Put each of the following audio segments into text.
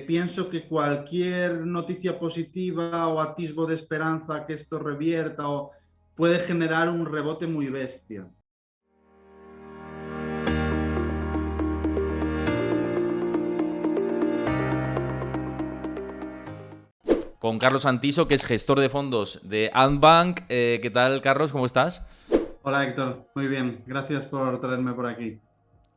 pienso que cualquier noticia positiva o atisbo de esperanza que esto revierta puede generar un rebote muy bestia. Con Carlos Santiso, que es gestor de fondos de Antbank. ¿Qué tal, Carlos? ¿Cómo estás? Hola Héctor, muy bien, gracias por traerme por aquí.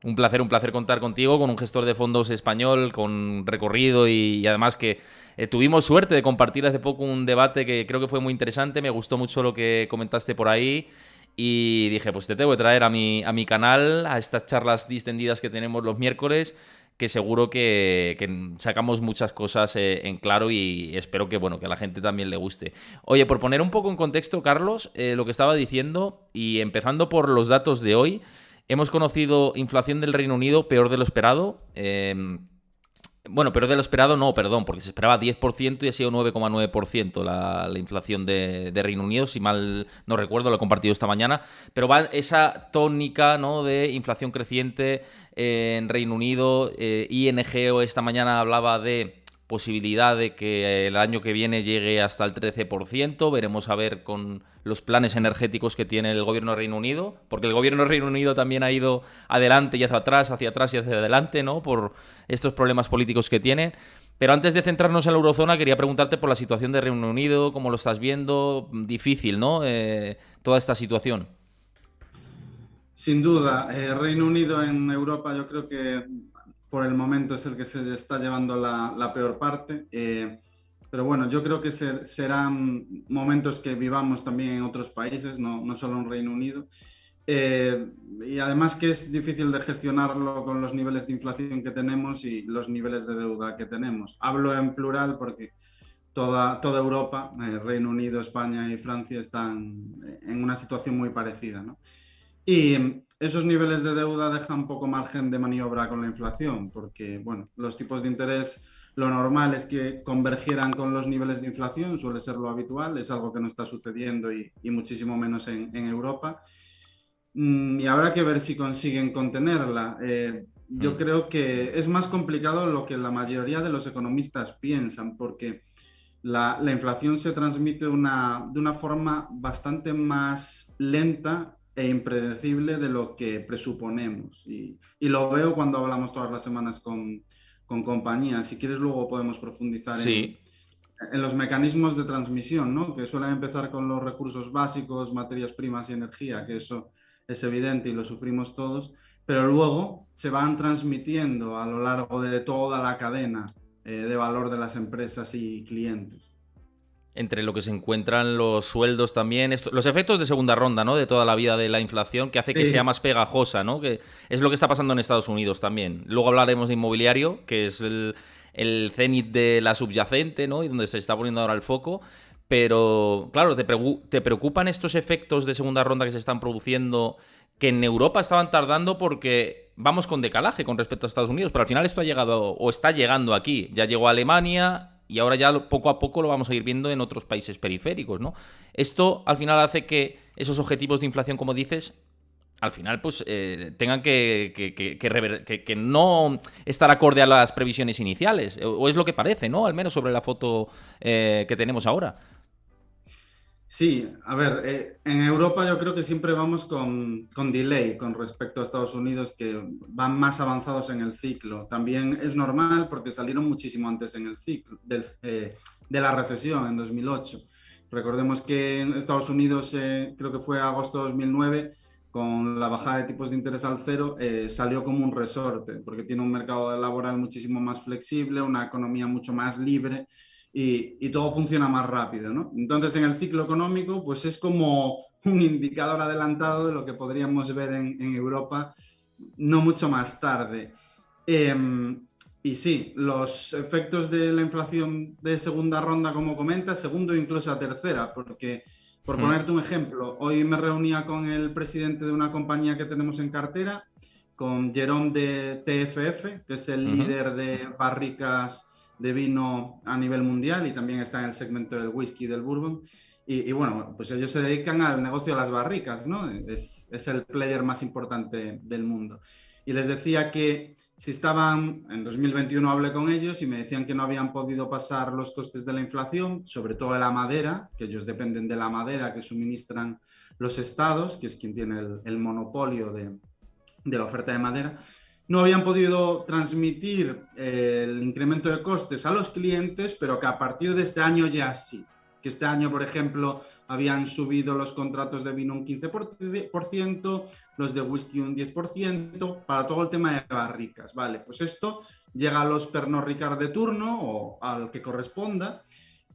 Un placer contar contigo, con un gestor de fondos español, con recorrido y además que tuvimos suerte de compartir hace poco un debate que creo que fue muy interesante. Me gustó mucho lo que comentaste por ahí y dije, pues te tengo que traer a mi canal, a estas charlas distendidas que tenemos los miércoles, que seguro que sacamos muchas cosas en claro y espero que, bueno, que a la gente también le guste. Oye, por poner un poco en contexto, Carlos, lo que estaba diciendo y empezando por los datos de hoy. Hemos conocido inflación del Reino Unido peor de lo esperado. Bueno, peor de lo esperado no, perdón, porque se esperaba 10% y ha sido 9,9% la inflación de Reino Unido, si mal no recuerdo, lo he compartido esta mañana. Pero va esa tónica, ¿no?, de inflación creciente en Reino Unido. ING esta mañana hablaba de posibilidad de que el año que viene llegue hasta el 13%. Veremos a ver con los planes energéticos que tiene el gobierno de Reino Unido, porque el gobierno de Reino Unido también ha ido adelante y hacia atrás y hacia adelante, ¿no?, por estos problemas políticos que tiene. Pero antes de centrarnos en la eurozona, quería preguntarte por la situación de Reino Unido, cómo lo estás viendo. Difícil, ¿no?, toda esta situación. Sin duda, Reino Unido en Europa yo creo que por el momento es el que se está llevando la peor parte, pero bueno, yo creo que serán momentos que vivamos también en otros países, no solo en Reino Unido. Y además que es difícil de gestionarlo con los niveles de inflación que tenemos y los niveles de deuda que tenemos. Hablo en plural porque toda Europa, Reino Unido, España y Francia están en una situación muy parecida, ¿no? Y esos niveles de deuda dejan poco margen de maniobra con la inflación, porque bueno, los tipos de interés, lo normal es que convergieran con los niveles de inflación, suele ser lo habitual, es algo que no está sucediendo y muchísimo menos en Europa. Y habrá que ver si consiguen contenerla. Yo Mm. creo que es más complicado lo que la mayoría de los economistas piensan, porque la inflación se transmite de una forma bastante más lenta e impredecible de lo que presuponemos. Y lo veo cuando hablamos todas las semanas con compañías. Si quieres, luego podemos profundizar Sí. en los mecanismos de transmisión, ¿no? Que suelen empezar con los recursos básicos, materias primas y energía, que eso es evidente y lo sufrimos todos, pero luego se van transmitiendo a lo largo de toda la cadena de valor de las empresas y clientes. Entre lo que se encuentran los sueldos también, los efectos de segunda ronda, ¿no?, de toda la vida de la inflación, que hace que sea Sí, más pegajosa, ¿no?, que es lo que está pasando en Estados Unidos también. Luego hablaremos de inmobiliario, que es el cenit de la subyacente, ¿no?, y donde se está poniendo ahora el foco. Pero, claro, ¿te preocupan estos efectos de segunda ronda que se están produciendo, que en Europa estaban tardando porque vamos con decalaje con respecto a Estados Unidos? Pero al final esto ha llegado o está llegando aquí. Ya llegó a Alemania y ahora ya poco a poco lo vamos a ir viendo en otros países periféricos, ¿no? Esto al final hace que esos objetivos de inflación, como dices, al final pues tengan que no estar acorde a las previsiones iniciales. O es lo que parece, ¿no?, al menos sobre la foto que tenemos ahora. sí, a ver, en Europa yo creo que siempre vamos con delay con respecto a Estados Unidos, que van más avanzados en el ciclo. También es normal porque salieron muchísimo antes en el ciclo de la recesión en 2008. Recordemos que en Estados Unidos, creo que fue agosto de 2009, con la bajada de tipos de interés al cero, salió como un resorte, porque tiene un mercado laboral muchísimo más flexible, una economía mucho más libre y todo funciona más rápido, ¿no? Entonces, en el ciclo económico, pues es como un indicador adelantado de lo que podríamos ver en Europa no mucho más tarde. Y sí, los efectos de la inflación de segunda ronda, como comentas, segundo e incluso a tercera, porque, por Hmm. ponerte un ejemplo, hoy me reunía con el presidente de una compañía que tenemos en cartera, con Jerome de TFF, que es el Ujú. líder de barricas de vino a nivel mundial y también está en el segmento del whisky y del bourbon. Y bueno, pues ellos se dedican al negocio de las barricas, ¿no? Es el player más importante del mundo. y les decía que si estaban, en 2021 hablé con ellos y me decían que no habían podido pasar los costes de la inflación, sobre todo de la madera, que ellos dependen de la madera que suministran los estados, que es quien tiene el monopolio de la oferta de madera. No habían podido transmitir el incremento de costes a los clientes, pero que a partir de este año ya sí. Que este año, por ejemplo, habían subido los contratos de vino un 15%, los de whisky un 10%, para todo el tema de barricas. Vale, pues esto llega a los Pernod Ricard de turno o al que corresponda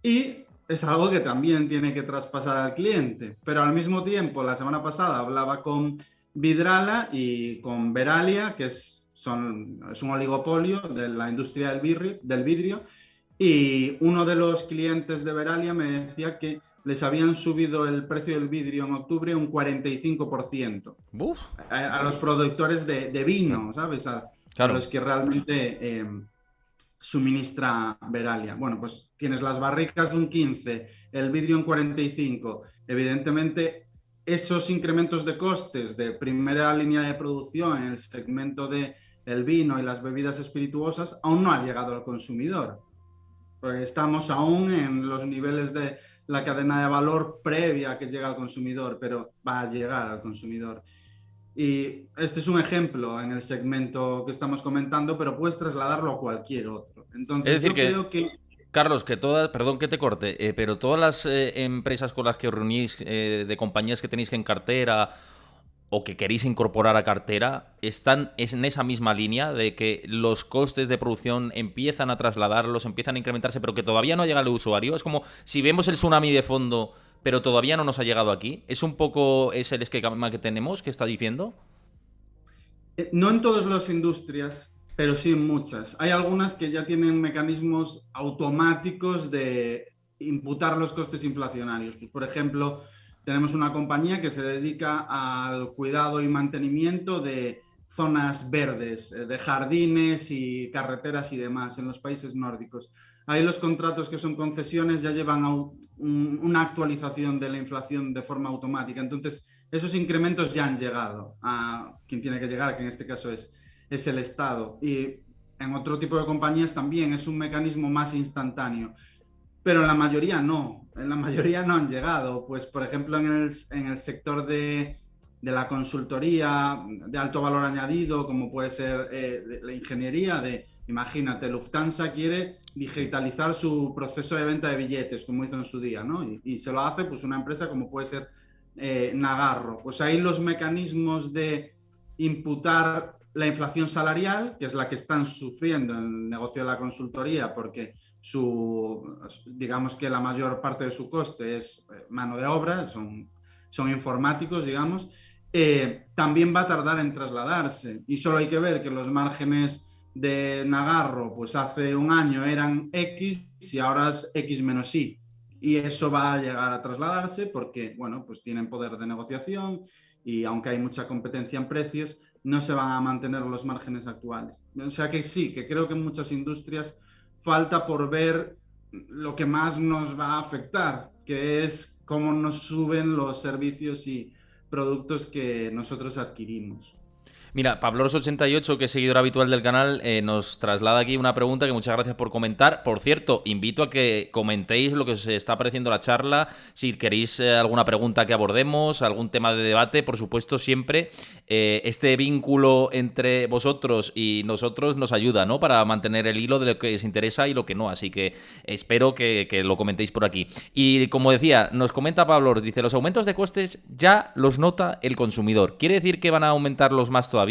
y es algo que también tiene que traspasar al cliente. Pero al mismo tiempo, la semana pasada hablaba con Vidrala y con Veralia, que es un oligopolio de la industria del vidrio, y uno de los clientes de Veralia me decía que les habían subido el precio del vidrio en octubre un 45%. Uf. A los productores de vino, ¿sabes? Claro. A los que realmente suministra Veralia. Bueno, pues tienes las barricas de un 15, el vidrio en 45. Evidentemente, esos incrementos de costes de primera línea de producción en el segmento del vino y las bebidas espirituosas aún no ha llegado al consumidor. Porque estamos aún en los niveles de la cadena de valor previa a que llega al consumidor, pero va a llegar al consumidor. Y este es un ejemplo en el segmento que estamos comentando, pero puedes trasladarlo a cualquier otro. Entonces, Es decir, yo creo que... Carlos, que todas, perdón que te corte, pero todas las empresas con las que os reunís, de compañías que tenéis en cartera o que queréis incorporar a cartera, están en esa misma línea de que los costes de producción empiezan a trasladarlos, empiezan a incrementarse, pero que todavía no llega al usuario. Es como si vemos el tsunami de fondo, pero todavía no nos ha llegado aquí. ¿Es un poco ese el esquema que tenemos, que estáis viendo? No en todas las industrias, pero sí en muchas. Hay algunas que ya tienen mecanismos automáticos de imputar los costes inflacionarios. Pues, por ejemplo, tenemos una compañía que se dedica al cuidado y mantenimiento de zonas verdes, de jardines y carreteras y demás en los países nórdicos. Ahí los contratos que son concesiones ya llevan a una actualización de la inflación de forma automática. Entonces, esos incrementos ya han llegado a quien tiene que llegar, que en este caso es el Estado. Y en otro tipo de compañías también es un mecanismo más instantáneo. Pero en la mayoría no, en la mayoría no han llegado. Pues, por ejemplo, en el sector de la consultoría de alto valor añadido, como puede ser la ingeniería, imagínate, Lufthansa quiere digitalizar su proceso de venta de billetes, como hizo en su día, ¿no? Y se lo hace pues una empresa como puede ser Nagarro. Pues ahí los mecanismos de imputar la inflación salarial, que es la que están sufriendo en el negocio de la consultoría, porque digamos que la mayor parte de su coste es mano de obra, son informáticos, digamos, también va a tardar en trasladarse. Y solo hay que ver que los márgenes de Nagarro, pues hace un año eran X y ahora es X menos Y. Y eso va a llegar a trasladarse porque, bueno, pues tienen poder de negociación y aunque hay mucha competencia en precios, no se van a mantener los márgenes actuales. O sea que sí, que creo que en muchas industrias falta por ver lo que más nos va a afectar, que es cómo nos suben los servicios y productos que nosotros adquirimos. Mira, Pabloros88, que es seguidor habitual del canal, nos traslada aquí una pregunta que muchas gracias por comentar. Por cierto, invito a que comentéis lo que os está pareciendo la charla. Si queréis alguna pregunta que abordemos, algún tema de debate, por supuesto, siempre este vínculo entre vosotros y nosotros nos ayuda, ¿no? Para mantener el hilo de lo que os interesa y lo que no. Así que espero que lo comentéis por aquí. Y como decía, nos comenta Pablo, dice, los aumentos de costes ya los nota el consumidor. ¿Quiere decir que van a aumentarlos más todavía?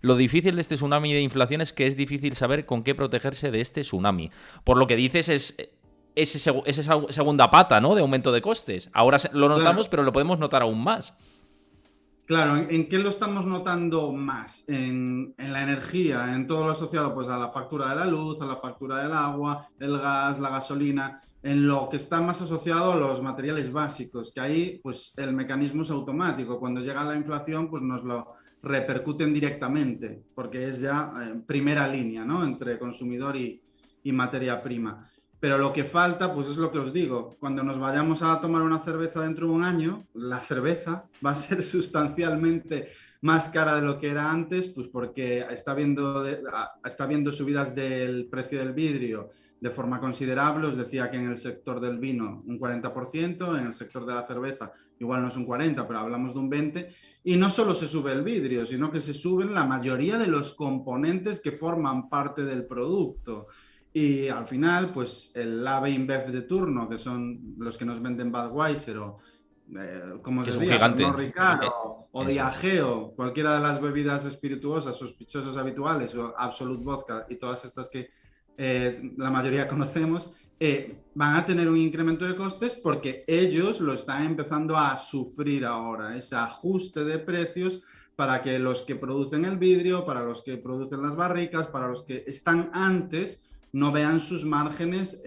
Lo difícil de este tsunami de inflación es que es difícil saber con qué protegerse de este tsunami. Por lo que dices es esa segunda pata, ¿no? De aumento de costes. Ahora lo notamos, claro, pero lo podemos notar aún más. Claro, ¿en qué lo estamos notando más? En la energía, en todo lo asociado pues, a la factura de la luz, a la factura del agua, el gas, la gasolina, en lo que está más asociado a los materiales básicos, que ahí pues, el mecanismo es automático. Cuando llega la inflación, pues nos lo repercuten directamente, porque es ya primera línea, ¿no? Entre consumidor y materia prima. Pero lo que falta, pues es lo que os digo, cuando nos vayamos a tomar una cerveza dentro de un año, la cerveza va a ser sustancialmente más cara de lo que era antes, pues porque está viendo subidas del precio del vidrio de forma considerable. Os decía que en el sector del vino un 40%, en el sector de la cerveza igual no es un 40%, pero hablamos de un 20%. Y no solo se sube el vidrio, sino que se suben la mayoría de los componentes que forman parte del producto. Y al final, pues el AB InBev de turno, que son los que nos venden Budweiser o, como os Que es un decía, gigante. Pernod Ricard o Eso es. Diageo, cualquiera de las bebidas espirituosas sospechosas habituales, o Absolut Vodka y todas estas que la mayoría conocemos, van a tener un incremento de costes porque ellos lo están empezando a sufrir ahora, ese ajuste de precios para que los que producen el vidrio, para los que producen las barricas, para los que están antes, no vean sus márgenes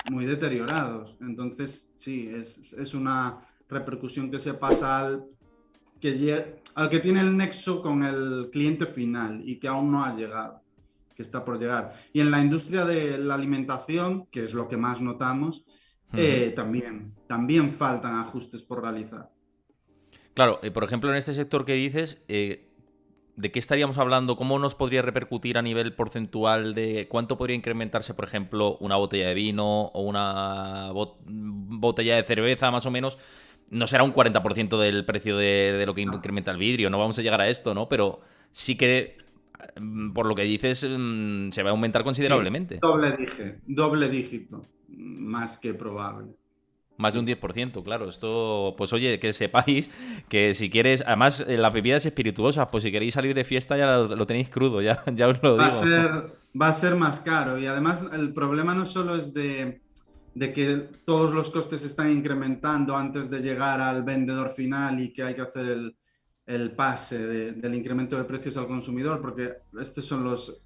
muy deteriorados. Entonces, sí, es una repercusión que se pasa al que tiene el nexo con el cliente final y que aún no ha llegado, que está por llegar. Y en la industria de la alimentación, que es lo que más notamos, también faltan ajustes por realizar. Claro, por ejemplo, en este sector que dices, ¿de qué estaríamos hablando? ¿Cómo nos podría repercutir a nivel porcentual de cuánto podría incrementarse, por ejemplo, una botella de vino o una botella de cerveza, más o menos? No será un 40% del precio de lo que incrementa el vidrio, no vamos a llegar a esto, ¿no? Pero sí que, por lo que dices, se va a aumentar considerablemente. Doble dígito, más que probable. Más de un 10%, claro. Esto, pues oye, que sepáis que si quieres, además las bebidas espirituosas, pues si queréis salir de fiesta ya lo tenéis crudo, ya os lo digo. Va a ser más caro y además el problema no solo es de que todos los costes se están incrementando antes de llegar al vendedor final y que hay que hacer el pase del incremento de precios al consumidor, porque estos son los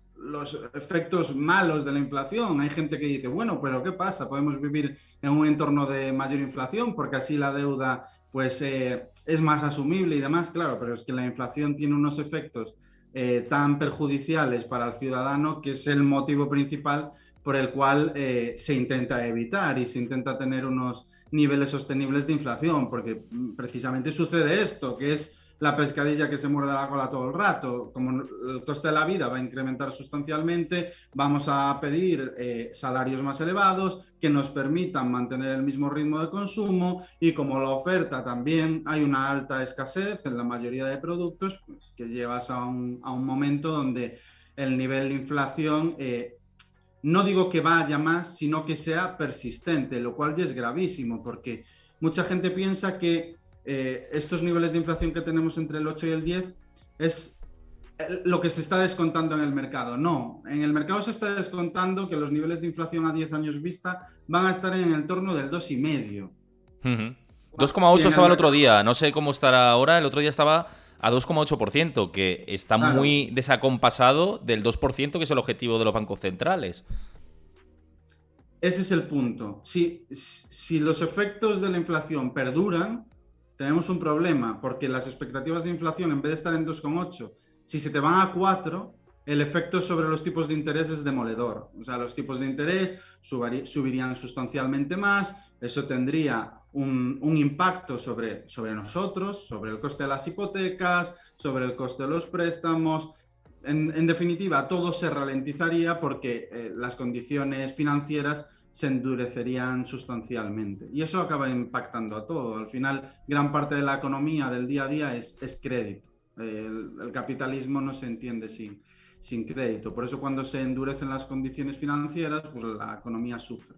efectos malos de la inflación. Hay gente que dice, bueno, pero ¿qué pasa? Podemos vivir en un entorno de mayor inflación porque así la deuda pues es más asumible y demás. Claro, pero es que la inflación tiene unos efectos tan perjudiciales para el ciudadano que es el motivo principal por el cual se intenta evitar y se intenta tener unos niveles sostenibles de inflación, porque precisamente sucede esto, que es la pescadilla que se muerde la cola todo el rato. Como el coste de la vida va a incrementar sustancialmente, vamos a pedir salarios más elevados que nos permitan mantener el mismo ritmo de consumo, y como la oferta también hay una alta escasez en la mayoría de productos, pues que llevas a un momento donde el nivel de inflación no digo que vaya más, sino que sea persistente, lo cual ya es gravísimo, porque mucha gente piensa que estos niveles de inflación que tenemos entre el 8 y el 10 es lo que se está descontando en el mercado. No, en el mercado se está descontando que los niveles de inflación a 10 años vista van a estar en el entorno del 2,5. 2,8 estaba el otro día, no sé cómo estará ahora, el otro día estaba a 2,8%, que está muy desacompasado del 2%, que es el objetivo de los bancos centrales. Ese es el punto. Si los efectos de la inflación perduran, tenemos un problema, porque las expectativas de inflación, en vez de estar en 2,8, si se te van a 4, el efecto sobre los tipos de interés es demoledor. O sea, los tipos de interés subirían sustancialmente más, eso tendría un impacto sobre nosotros, sobre el coste de las hipotecas, sobre el coste de los préstamos. En definitiva, todo se ralentizaría porque las condiciones financieras se endurecerían sustancialmente. Y eso acaba impactando a todo. Al final, gran parte de la economía del día a día es crédito. El capitalismo no se entiende sin crédito. Por eso cuando se endurecen las condiciones financieras, pues la economía sufre.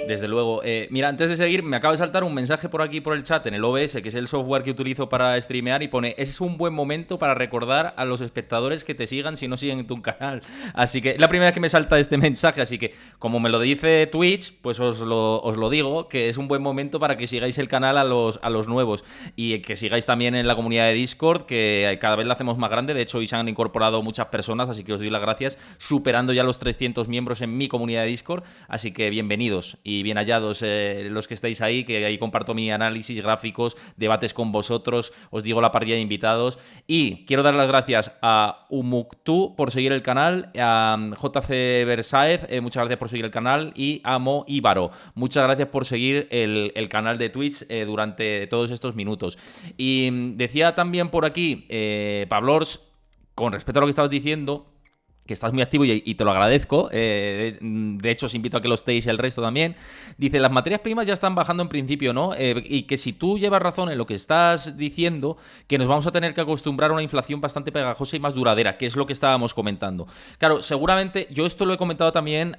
Desde luego. Mira, antes de seguir, me acaba de saltar un mensaje por aquí por el chat en el OBS, que es el software que utilizo para streamear, y pone: es un buen momento para recordar a los espectadores que te sigan si no siguen en tu canal. Así que es la primera vez que me salta este mensaje, así que como me lo dice Twitch, pues os lo digo, que es un buen momento para que sigáis el canal a los nuevos, y que sigáis también en la comunidad de Discord, que cada vez la hacemos más grande. De hecho, hoy se han incorporado muchas personas, así que os doy las gracias, superando ya los 300 miembros en mi comunidad de Discord, así que bienvenidos. bienvenidos y bien hallados los que estáis ahí, que ahí comparto mi análisis, gráficos, debates con vosotros, os digo la parrilla de invitados. Y quiero dar las gracias a Umuktu por seguir el canal, a JC Versaez, muchas gracias por seguir el canal, y a Mo Íbaro, muchas gracias por seguir el canal de Twitch durante todos estos minutos. Y decía también por aquí, Pablors, con respecto a lo que estabas diciendo, que estás muy activo y te lo agradezco, de hecho os invito a que lo estéis y el resto también, dice, las materias primas ya están bajando en principio, ¿no? Y que si tú llevas razón en lo que estás diciendo, que nos vamos a tener que acostumbrar a una inflación bastante pegajosa y más duradera, que es lo que estábamos comentando. Claro, seguramente, yo esto lo he comentado también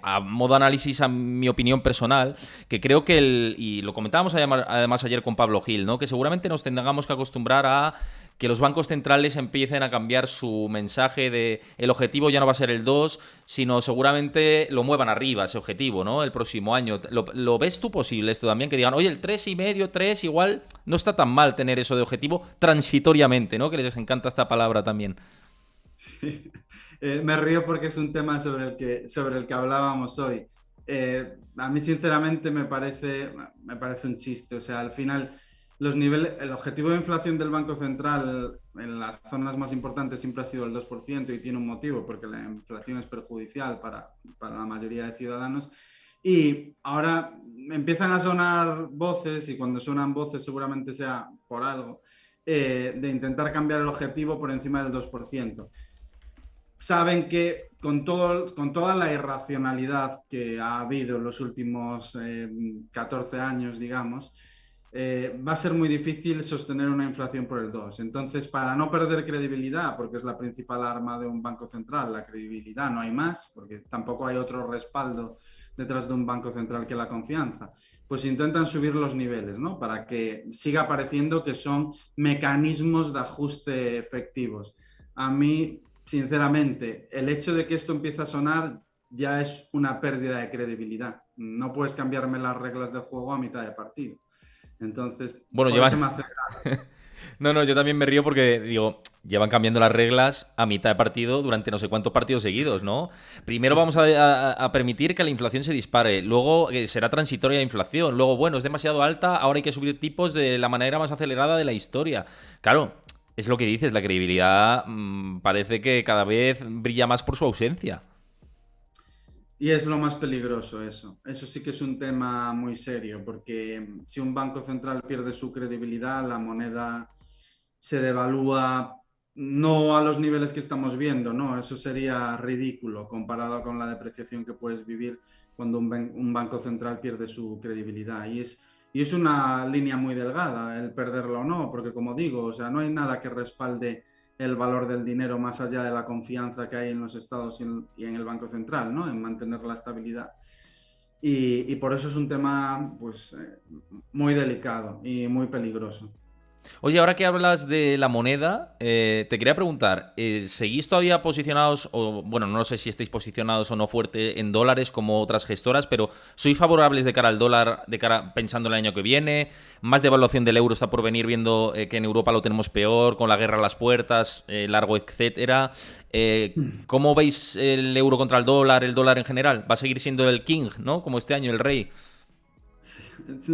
a modo análisis, a mi opinión personal, que creo que y lo comentábamos además ayer con Pablo Gil, ¿no? Que seguramente nos tengamos que acostumbrar a que los bancos centrales empiecen a cambiar su mensaje de el objetivo ya no va a ser el 2, sino seguramente lo muevan arriba, ese objetivo, ¿no? El próximo año. ¿Lo ves tú posible esto también? Que digan, oye, el 3,5, 3, igual no está tan mal tener eso de objetivo transitoriamente, ¿no? Que les encanta esta palabra también. Sí. Me río porque es un tema sobre el que hablábamos hoy. A mí, sinceramente, me parece un chiste. O sea, al final, el objetivo de inflación del Banco Central en las zonas más importantes siempre ha sido el 2% y tiene un motivo, porque la inflación es perjudicial para la mayoría de ciudadanos. Y ahora empiezan a sonar voces, y cuando suenan voces seguramente sea por algo, de intentar cambiar el objetivo por encima del 2%. Saben que con toda la irracionalidad que ha habido en los últimos 14 años, digamos, va a ser muy difícil sostener una inflación por el 2. Entonces, para no perder credibilidad, porque es la principal arma de un banco central, la credibilidad, no hay más, porque tampoco hay otro respaldo detrás de un banco central que la confianza, pues intentan subir los niveles, ¿no? Para que siga pareciendo que son mecanismos de ajuste efectivos. A mí, sinceramente, el hecho de que esto empiece a sonar ya es una pérdida de credibilidad. No puedes cambiarme las reglas del juego a mitad de partido. Entonces, bueno, por eso me hace gracia. No, yo también me río porque, digo, llevan cambiando las reglas a mitad de partido durante no sé cuántos partidos seguidos, ¿no? Primero vamos a permitir que la inflación se dispare, luego será transitoria la inflación, luego, bueno, es demasiado alta, ahora hay que subir tipos de la manera más acelerada de la historia. Claro, es lo que dices, la credibilidad parece que cada vez brilla más por su ausencia. Y es lo más peligroso eso. Eso sí que es un tema muy serio, porque si un banco central pierde su credibilidad, la moneda se devalúa no a los niveles que estamos viendo, ¿no? Eso sería ridículo comparado con la depreciación que puedes vivir cuando un banco central pierde su credibilidad. Y es una línea muy delgada el perderlo o no, porque como digo, o sea, no hay nada que respalde el valor del dinero más allá de la confianza que hay en los estados y en el Banco Central, ¿no? En mantener la estabilidad. Y por eso es un tema pues, muy delicado y muy peligroso. Oye, ahora que hablas de la moneda, te quería preguntar, ¿seguís todavía posicionados, o bueno, no sé si estáis posicionados o no fuerte en dólares como otras gestoras, pero ¿sois favorables de cara al dólar, pensando en el año que viene? ¿Más devaluación del euro está por venir, viendo que en Europa lo tenemos peor, con la guerra a las puertas, largo, etcétera? ¿Cómo veis el euro contra el dólar en general? ¿Va a seguir siendo el king, ¿no? Como este año, el rey?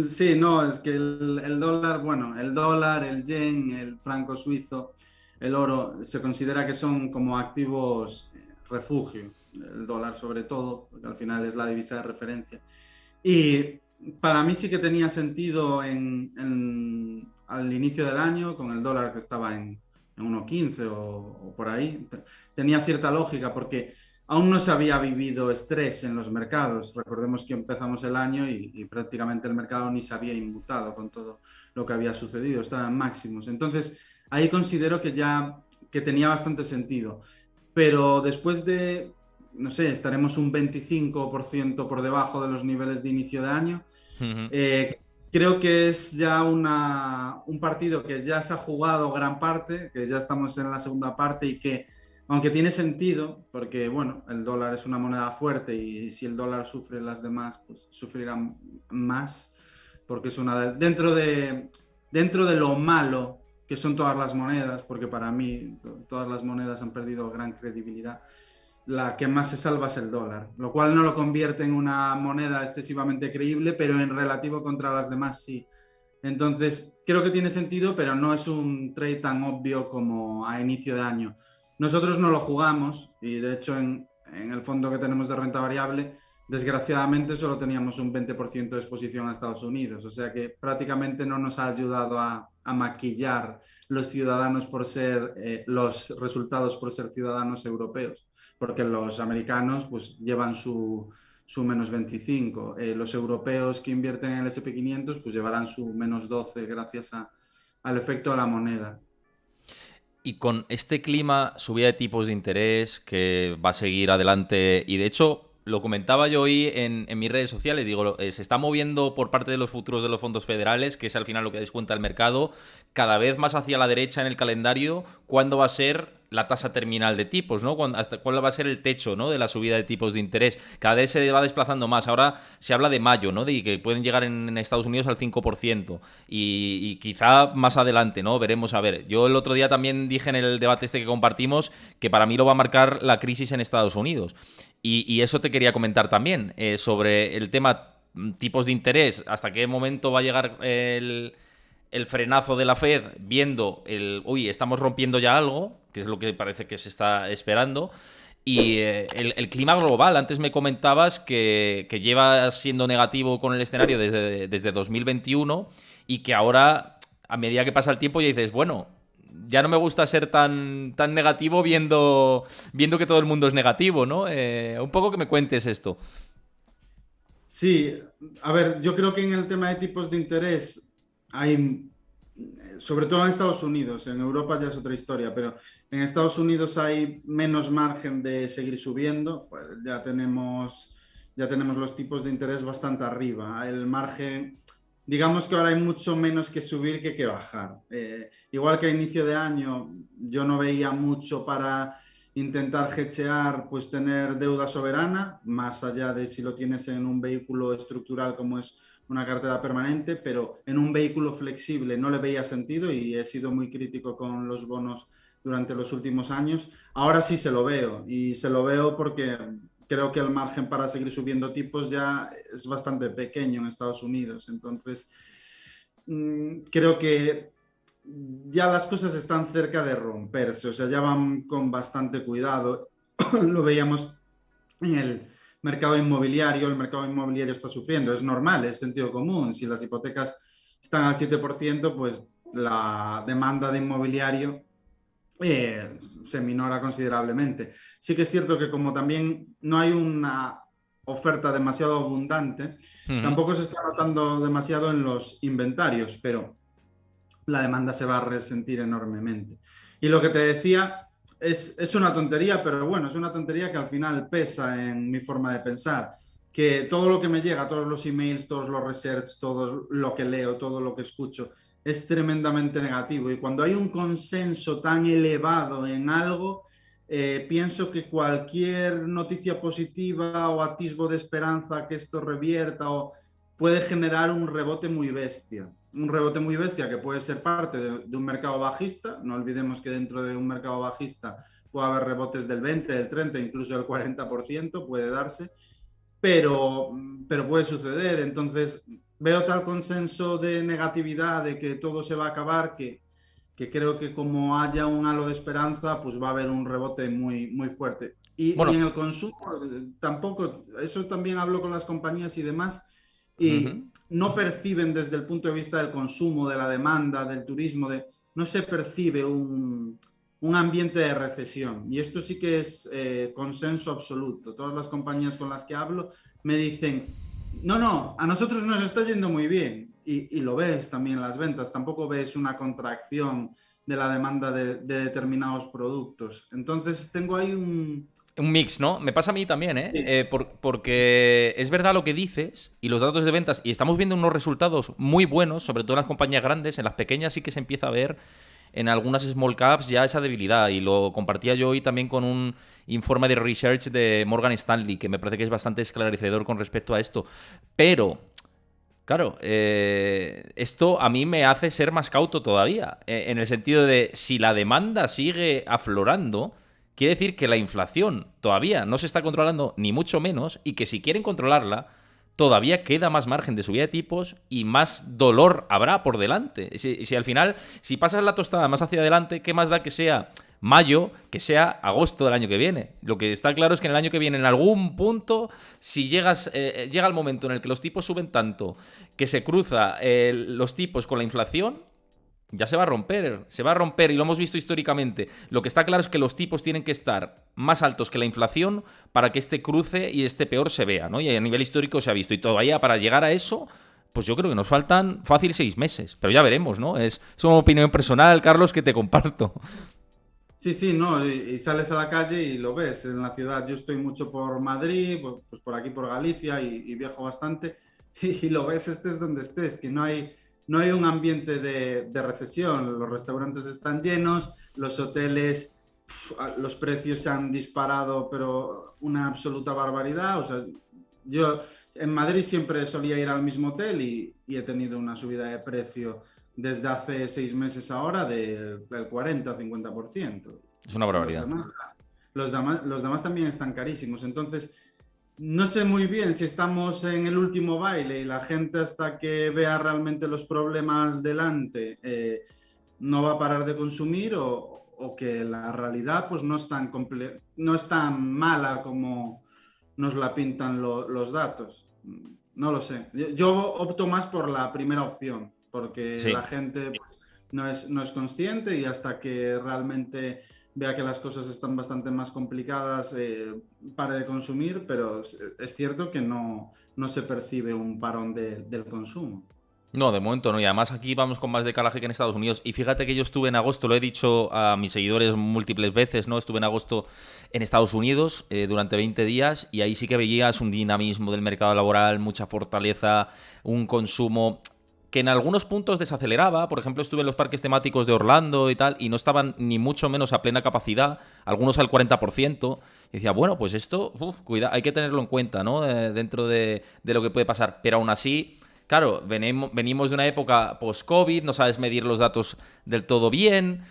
Sí, no, es que el dólar, bueno, el dólar, el yen, el franco suizo, el oro, se considera que son como activos refugio, el dólar sobre todo, porque al final es la divisa de referencia. Y para mí sí que tenía sentido al inicio del año, con el dólar que estaba en 1,15 o por ahí, tenía cierta lógica porque aún no se había vivido estrés en los mercados. Recordemos que empezamos el año y prácticamente el mercado ni se había inmutado con todo lo que había sucedido, estaba en máximos. Entonces, ahí considero que tenía bastante sentido. Pero después de, no sé, estaremos un 25% por debajo de los niveles de inicio de año. Creo que es ya un partido que ya se ha jugado gran parte, que ya estamos en la segunda parte y que, aunque tiene sentido, porque bueno, el dólar es una moneda fuerte y si el dólar sufre, las demás pues sufrirán más, porque es dentro de lo malo que son todas las monedas, porque para mí todas las monedas han perdido gran credibilidad. la que más se salva es el dólar, lo cual no lo convierte en una moneda excesivamente creíble, pero en relativo contra las demás sí. Entonces, creo que tiene sentido, pero no es un trade tan obvio como a inicio de año. Nosotros no lo jugamos y de hecho en el fondo que tenemos de renta variable, desgraciadamente solo teníamos un 20% de exposición a Estados Unidos, o sea que prácticamente no nos ha ayudado a maquillar los ciudadanos por ser, los resultados por ser ciudadanos europeos, porque los americanos pues llevan su menos 25. Los europeos que invierten en el SP500 pues llevarán su menos 12 gracias al efecto de la moneda. Y con este clima, subida de tipos de interés que va a seguir adelante, y de hecho lo comentaba yo hoy en mis redes sociales, digo, se está moviendo por parte de los futuros de los fondos federales, que es al final lo que descuenta el mercado, cada vez más hacia la derecha en el calendario, cuándo va a ser la tasa terminal de tipos, ¿no? Hasta cuál va a ser el techo, ¿no?, de la subida de tipos de interés. Cada vez se va desplazando más. Ahora se habla de mayo, ¿no?, de que pueden llegar en Estados Unidos al 5%. Y quizá más adelante, ¿no? Veremos a ver. Yo el otro día también dije en el debate este que compartimos que para mí lo va a marcar la crisis en Estados Unidos. Y eso te quería comentar también, sobre el tema tipos de interés, hasta qué momento va a llegar el frenazo de la Fed viendo uy, estamos rompiendo ya algo, que es lo que parece que se está esperando. Y el clima global, antes me comentabas que lleva siendo negativo con el escenario desde 2021 y que ahora, a medida que pasa el tiempo, ya dices, bueno, ya no me gusta ser tan negativo viendo que todo el mundo es negativo, ¿no? Un poco que me cuentes esto. Sí, a ver, yo creo que en el tema de tipos de interés hay, sobre todo en Estados Unidos, en Europa ya es otra historia, pero en Estados Unidos hay menos margen de seguir subiendo. Pues ya tenemos los tipos de interés bastante arriba. El margen, digamos que ahora hay mucho menos que subir que bajar. Igual que a inicio de año yo no veía mucho para intentar hedgear, pues tener deuda soberana, más allá de si lo tienes en un vehículo estructural como es una cartera permanente, pero en un vehículo flexible no le veía sentido y he sido muy crítico con los bonos durante los últimos años. Ahora sí se lo veo y se lo veo porque creo que el margen para seguir subiendo tipos ya es bastante pequeño en Estados Unidos. Entonces, creo que ya las cosas están cerca de romperse, o sea, ya van con bastante cuidado. Lo veíamos en el mercado inmobiliario está sufriendo, es normal, es sentido común. Si las hipotecas están al 7%, pues la demanda de inmobiliario se minora considerablemente. Sí que es cierto que como también no hay una oferta demasiado abundante, Ujú. tampoco se está notando demasiado en los inventarios, pero la demanda se va a resentir enormemente. Y lo que te decía es una tontería, pero bueno, es una tontería que al final pesa en mi forma de pensar. Que todo lo que me llega, todos los emails, todos los research, todo lo que leo, todo lo que escucho, es tremendamente negativo. Y cuando hay un consenso tan elevado en algo, pienso que cualquier noticia positiva o atisbo de esperanza que esto revierta o puede generar un rebote muy bestia. Un rebote muy bestia que puede ser parte de un mercado bajista. No olvidemos que dentro de un mercado bajista puede haber rebotes del 20, del 30, incluso del 40%, puede darse, pero, pero puede suceder. Entonces, veo tal consenso de negatividad, de que todo se va a acabar, que creo que como haya un halo de esperanza, pues va a haber un rebote muy, muy fuerte. Y Bueno, en el consumo, tampoco, eso también hablo con las compañías y demás, ujú. y no perciben desde el punto de vista del consumo, de la demanda, del turismo, no se percibe un ambiente de recesión. Y esto sí que es consenso absoluto. Todas las compañías con las que hablo me dicen, no, a nosotros nos está yendo muy bien. Y lo ves también en las ventas. Tampoco ves una contracción de la demanda de determinados productos. Entonces tengo ahí Un mix, ¿no? Me pasa a mí también, ¿eh? Sí, Porque es verdad lo que dices y los datos de ventas, y estamos viendo unos resultados muy buenos, sobre todo en las compañías grandes. En las pequeñas sí que se empieza a ver en algunas small caps ya esa debilidad, y lo compartía yo hoy también con un informe de research de Morgan Stanley, que me parece que es bastante esclarecedor con respecto a esto. Pero claro, esto a mí me hace ser más cauto todavía, en el sentido de si la demanda sigue aflorando, quiere decir que la inflación todavía no se está controlando, ni mucho menos, y que si quieren controlarla, todavía queda más margen de subida de tipos y más dolor habrá por delante. Si al final, si pasas la tostada más hacia adelante, ¿qué más da que sea mayo, que sea agosto del año que viene? Lo que está claro es que en el año que viene, en algún punto, si llega el momento en el que los tipos suben tanto, que se cruza los tipos con la inflación, ya se va a romper y lo hemos visto históricamente. Lo que está claro es que los tipos tienen que estar más altos que la inflación para que este cruce y este peor se vea, ¿no? Y a nivel histórico se ha visto. Y todavía para llegar a eso, pues yo creo que nos faltan fácil 6 meses. Pero ya veremos, ¿no? Es una opinión personal, Carlos, que te comparto. Sí, sí, no, y sales a la calle y lo ves en la ciudad. Yo estoy mucho por Madrid, pues por aquí por Galicia y viajo bastante y lo ves estés donde estés, que no hay un ambiente de recesión. Los restaurantes están llenos, los hoteles, los precios se han disparado, pero una absoluta barbaridad. O sea, yo en Madrid siempre solía ir al mismo hotel y he tenido una subida de precio desde hace 6 meses ahora del 40-50%. Es una Los barbaridad. demás, los demás también están carísimos. Entonces, no sé muy bien si estamos en el último baile y la gente hasta que vea realmente los problemas delante no va a parar de consumir o que la realidad pues no es tan mala como nos la pintan los datos. No lo sé. Yo opto más por la primera opción, porque la Sí. gente pues, no es consciente y hasta que realmente vea que las cosas están bastante más complicadas, pare de consumir, pero es cierto que no se percibe un parón del consumo. No, de momento no. Y además aquí vamos con más decalaje que en Estados Unidos. Y fíjate que yo estuve en agosto, lo he dicho a mis seguidores múltiples veces, ¿no? Estuve en agosto en Estados Unidos durante 20 días y ahí sí que veías un dinamismo del mercado laboral, mucha fortaleza, un consumo que en algunos puntos desaceleraba. Por ejemplo, estuve en los parques temáticos de Orlando y tal, y no estaban ni mucho menos a plena capacidad, algunos al 40%. Y decía, bueno, pues esto, cuidado, hay que tenerlo en cuenta, ¿no? Dentro de lo que puede pasar. Pero aún así, claro, venimos de una época post-COVID, no sabes medir los datos del todo bien.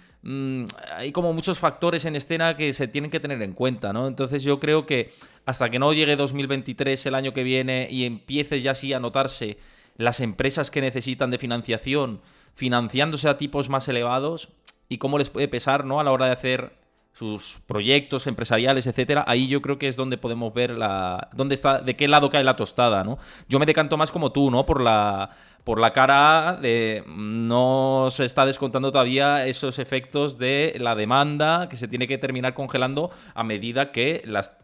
Hay como muchos factores en escena que se tienen que tener en cuenta, ¿no? Entonces yo creo que hasta que no llegue 2023, el año que viene, y empiece ya así a notarse las empresas que necesitan de financiación financiándose a tipos más elevados y cómo les puede pesar, ¿no? A la hora de hacer sus proyectos empresariales, etcétera, ahí yo creo que es donde podemos ver dónde está, de qué lado cae la tostada, ¿no? Yo me decanto más como tú, ¿no? Por la cara A de no se está descontando todavía esos efectos de la demanda que se tiene que terminar congelando a medida que las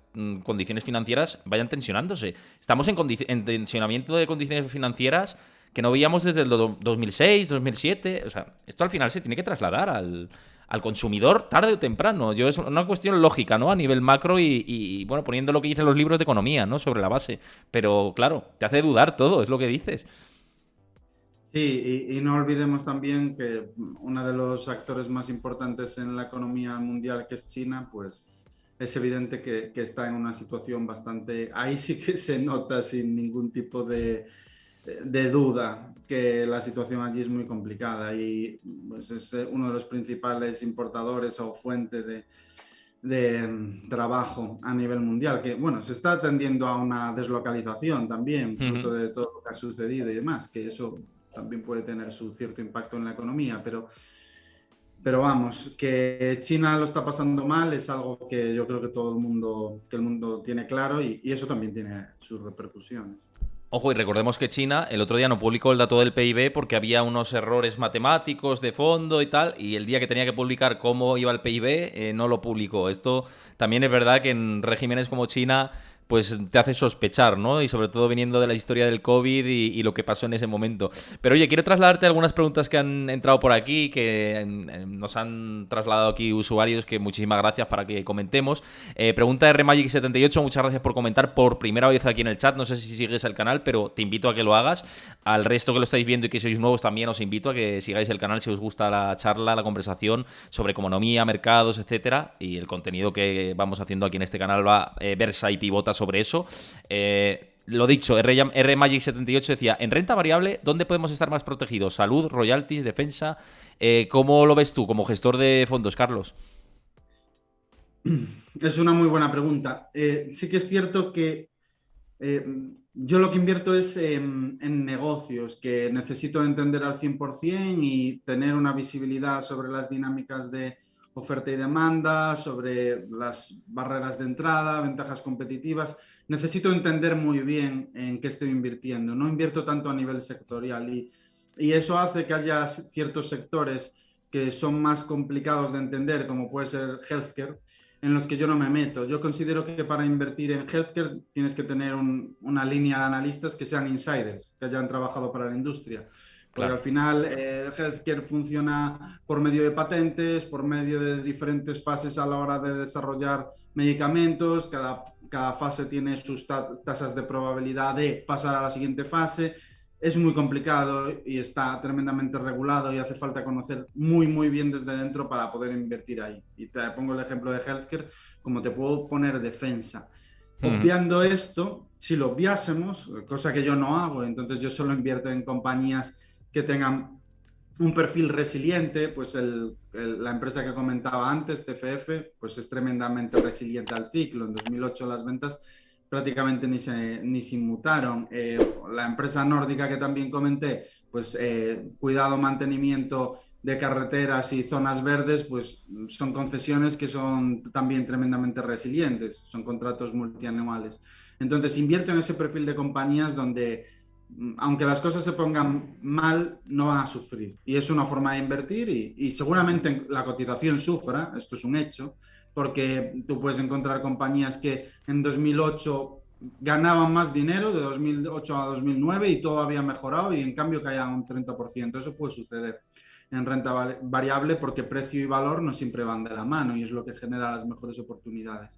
condiciones financieras vayan tensionándose. Estamos en tensionamiento de condiciones financieras que no veíamos desde el 2006, 2007. O sea, esto al final se tiene que trasladar al consumidor tarde o temprano. Es una cuestión lógica, ¿no? A nivel macro bueno, poniendo lo que dicen los libros de economía, ¿no? Sobre la base. Pero claro, te hace dudar todo, es lo que dices. Sí, y no olvidemos también que uno de los actores más importantes en la economía mundial, que es China, pues es evidente que está en una situación bastante, ahí sí que se nota sin ningún tipo de duda que la situación allí es muy complicada y pues, es uno de los principales importadores o fuente de trabajo a nivel mundial, que bueno, se está tendiendo a una deslocalización también, fruto de todo lo que ha sucedido y demás, que eso también puede tener su cierto impacto en la economía, pero vamos, que China lo está pasando mal es algo que yo creo que que el mundo tiene claro y eso también tiene sus repercusiones. Ojo, y recordemos que China el otro día no publicó el dato del PIB porque había unos errores matemáticos de fondo y tal, y el día que tenía que publicar cómo iba el PIB, no lo publicó. Esto también es verdad que en regímenes como China pues te hace sospechar, ¿no? Y sobre todo viniendo de la historia del COVID y lo que pasó en ese momento. Pero oye, quiero trasladarte algunas preguntas que han entrado por aquí, que nos han trasladado aquí usuarios, que muchísimas gracias para que comentemos. Pregunta de Remagic78, muchas gracias por comentar por primera vez aquí en el chat. No sé si sigues el canal, pero te invito a que lo hagas. Al resto que lo estáis viendo y que sois nuevos también os invito a que sigáis el canal si os gusta la charla, la conversación sobre economía, mercados, etcétera. Y el contenido que vamos haciendo aquí en este canal versa y pivota sobre eso. Lo dicho, Rmagic78 decía, en renta variable, ¿dónde podemos estar más protegidos? Salud, royalties, defensa. ¿Cómo lo ves tú como gestor de fondos, Carlos? Es una muy buena pregunta. Sí que es cierto que yo lo que invierto es en negocios que necesito entender al 100% y tener una visibilidad sobre las dinámicas de oferta y demanda, sobre las barreras de entrada, ventajas competitivas. Necesito entender muy bien en qué estoy invirtiendo. No invierto tanto a nivel sectorial y eso hace que haya ciertos sectores que son más complicados de entender, como puede ser healthcare, en los que yo no me meto. Yo considero que para invertir en healthcare tienes que tener una línea de analistas que sean insiders, que hayan trabajado para la industria. Porque al Claro, final healthcare funciona por medio de patentes, por medio de diferentes fases a la hora de desarrollar medicamentos, cada fase tiene sus tasas de probabilidad de pasar a la siguiente fase. Es muy complicado y está tremendamente regulado y hace falta conocer muy, muy bien desde dentro para poder invertir ahí. Y te pongo el ejemplo de healthcare, como te puedo poner defensa. Ujú. Obviando esto, si lo obviásemos, cosa que yo no hago, entonces yo solo invierto en compañías que tengan un perfil resiliente, pues la empresa que comentaba antes, TFF, pues es tremendamente resiliente al ciclo. En 2008 las ventas prácticamente ni se inmutaron. La empresa nórdica que también comenté, pues cuidado, mantenimiento de carreteras y zonas verdes, pues son concesiones que son también tremendamente resilientes, son contratos multianuales. Entonces invierto en ese perfil de compañías donde aunque las cosas se pongan mal, no van a sufrir. Y es una forma de invertir y seguramente la cotización sufra, esto es un hecho, porque tú puedes encontrar compañías que en 2008 ganaban más dinero de 2008 a 2009 y todo había mejorado y en cambio caían un 30%. Eso puede suceder en renta variable porque precio y valor no siempre van de la mano y es lo que genera las mejores oportunidades.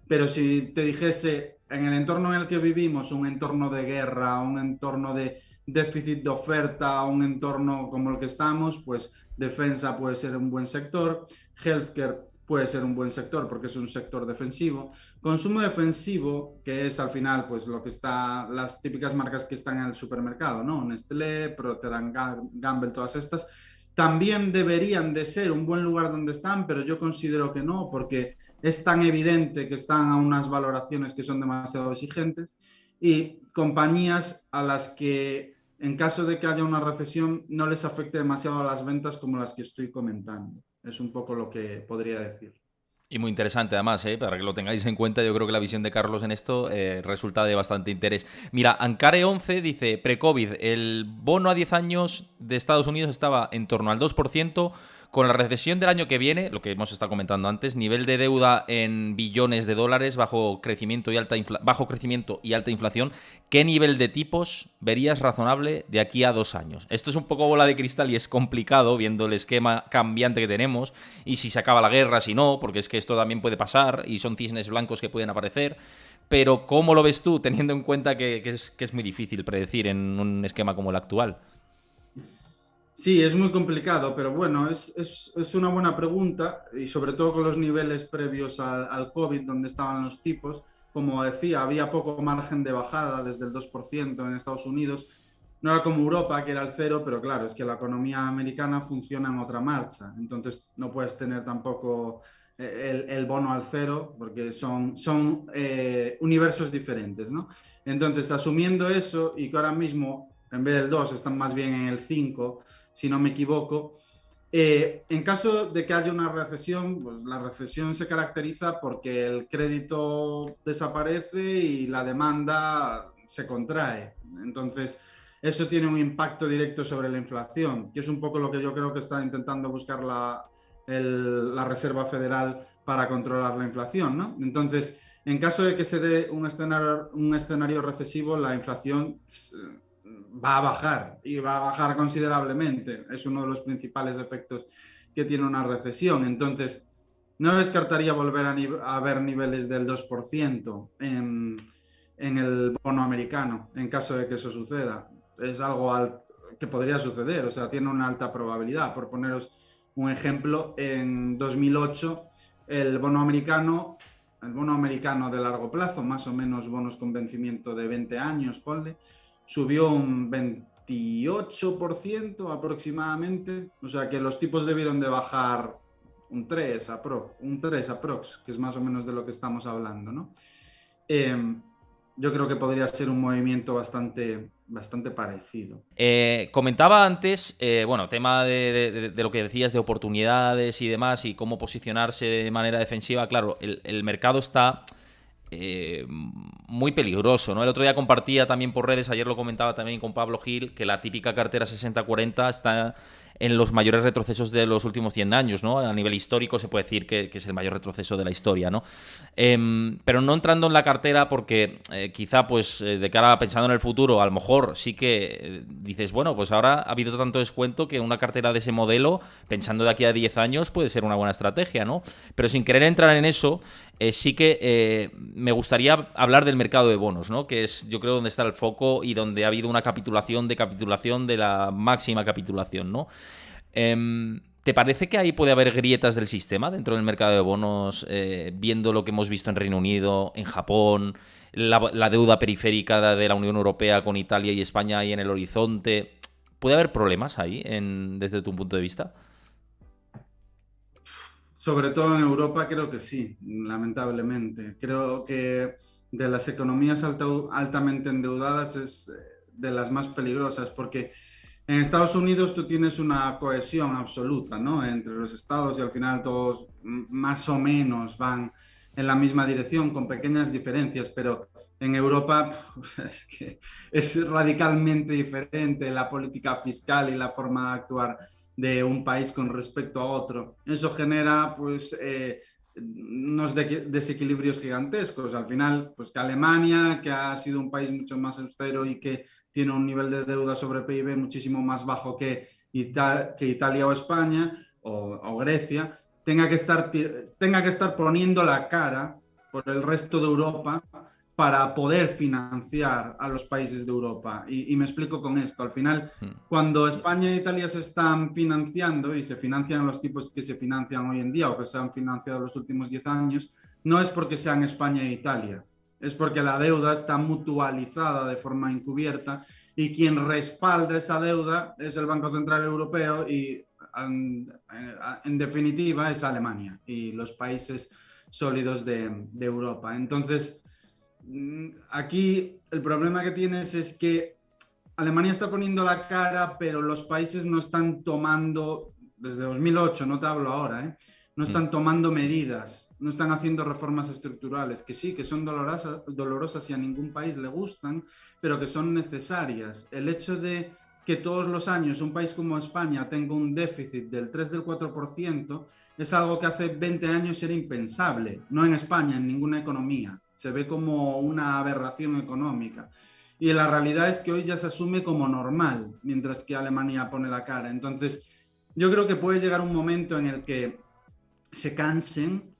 Pero si te dijese, en el entorno en el que vivimos, un entorno de guerra, un entorno de déficit de oferta, un entorno como el que estamos, pues defensa puede ser un buen sector, healthcare puede ser un buen sector porque es un sector defensivo. Consumo defensivo, que es al final pues lo que está, las típicas marcas que están en el supermercado, ¿no? Nestlé, Procter Gamble, todas estas, también deberían de ser un buen lugar donde están, pero yo considero que no, porque es tan evidente que están a unas valoraciones que son demasiado exigentes y compañías a las que en caso de que haya una recesión no les afecte demasiado a las ventas como las que estoy comentando. Es un poco lo que podría decir. Y muy interesante además, para que lo tengáis en cuenta, yo creo que la visión de Carlos en esto resulta de bastante interés. Mira, Ancare11 dice, pre-COVID, el bono a 10 años de Estados Unidos estaba en torno al 2%. Con la recesión del año que viene, lo que hemos estado comentando antes, nivel de deuda en billones de dólares, bajo crecimiento y alta inflación, ¿qué nivel de tipos verías razonable de aquí a 2 años? Esto es un poco bola de cristal y es complicado viendo el esquema cambiante que tenemos y si se acaba la guerra, si no, porque es que esto también puede pasar y son cisnes blancos que pueden aparecer. Pero ¿cómo lo ves tú, teniendo en cuenta que es muy difícil predecir en un esquema como el actual? Sí, es muy complicado, pero bueno, es una buena pregunta y sobre todo con los niveles previos al COVID, donde estaban los tipos. Como decía, había poco margen de bajada desde el 2% en Estados Unidos. No era como Europa, que era el cero, pero claro, es que la economía americana funciona en otra marcha. Entonces no puedes tener tampoco el bono al cero, porque son universos diferentes, ¿no? Entonces, asumiendo eso y que ahora mismo, en vez del 2 están más bien en el 5 si no me equivoco. En caso de que haya una recesión, pues la recesión se caracteriza porque el crédito desaparece y la demanda se contrae. Entonces, eso tiene un impacto directo sobre la inflación, que es un poco lo que yo creo que está intentando buscar la Reserva Federal para controlar la inflación, ¿no? Entonces, en caso de que se dé un escenario recesivo, la inflación va a bajar y va a bajar considerablemente. Es uno de los principales efectos que tiene una recesión. Entonces, no descartaría volver a ver niveles del 2% en el bono americano en caso de que eso suceda. Es algo que podría suceder, o sea, tiene una alta probabilidad. Por poneros un ejemplo, en 2008 el bono americano, el bono americano de largo plazo, más o menos bonos con vencimiento de 20 años, ponle, subió un 28% aproximadamente, o sea que los tipos debieron de bajar un 3 aprox, que es más o menos de lo que estamos hablando, ¿no? Yo creo que podría ser un movimiento bastante parecido. Comentaba antes, bueno, tema de lo que decías de oportunidades y demás y cómo posicionarse de manera defensiva. Claro, el mercado está muy peligroso, ¿no? El otro día compartía también por redes, ayer lo comentaba también con Pablo Gil, que la típica cartera 60-40 está en los mayores retrocesos de los últimos 100 años, ¿no? A nivel histórico se puede decir que es el mayor retroceso de la historia, ¿no? Pero no entrando en la cartera porque quizá, pues, de cara a pensando en el futuro, a lo mejor sí que dices, bueno, pues ahora ha habido tanto descuento que una cartera de ese modelo, pensando de aquí a 10 años, puede ser una buena estrategia, ¿no? Pero sin querer entrar en eso, sí que me gustaría hablar del mercado de bonos, ¿no? Que es, yo creo, donde está el foco y donde ha habido una capitulación de la máxima capitulación, ¿no? ¿Te parece que ahí puede haber grietas del sistema dentro del mercado de bonos, viendo lo que hemos visto en Reino Unido, en Japón, la deuda periférica de la Unión Europea con Italia y España ahí en el horizonte? ¿Puede haber problemas ahí desde tu punto de vista? Sobre todo en Europa creo que sí, lamentablemente. Creo que de las economías altamente endeudadas es de las más peligrosas porque en Estados Unidos tú tienes una cohesión absoluta, ¿no? Entre los estados y al final todos más o menos van en la misma dirección con pequeñas diferencias, pero en Europa es que es radicalmente diferente la política fiscal y la forma de actuar de un país con respecto a otro. Eso genera, pues, unos desequilibrios gigantescos. Al final, pues que Alemania, que ha sido un país mucho más austero y que tiene un nivel de deuda sobre PIB muchísimo más bajo que Italia o España o Grecia, tenga que estar poniendo la cara por el resto de Europa para poder financiar a los países de Europa. Y me explico con esto. Al final, cuando España e Italia se están financiando y se financian los tipos que se financian hoy en día o que se han financiado los últimos 10 años, no es porque sean España e Italia, es porque la deuda está mutualizada de forma encubierta y quien respalda esa deuda es el Banco Central Europeo y en definitiva es Alemania y los países sólidos de Europa. Entonces, aquí el problema que tienes es que Alemania está poniendo la cara, pero los países no están tomando, desde 2008, no te hablo ahora, no están tomando medidas, no están haciendo reformas estructurales, que sí, que son dolorosas y a ningún país le gustan, pero que son necesarias. El hecho de que todos los años un país como España tenga un déficit del 3 del 4% es algo que hace 20 años era impensable, no en España, en ninguna economía. Se ve como una aberración económica. Y la realidad es que hoy ya se asume como normal, mientras que Alemania pone la cara. Entonces, yo creo que puede llegar un momento en el que se cansen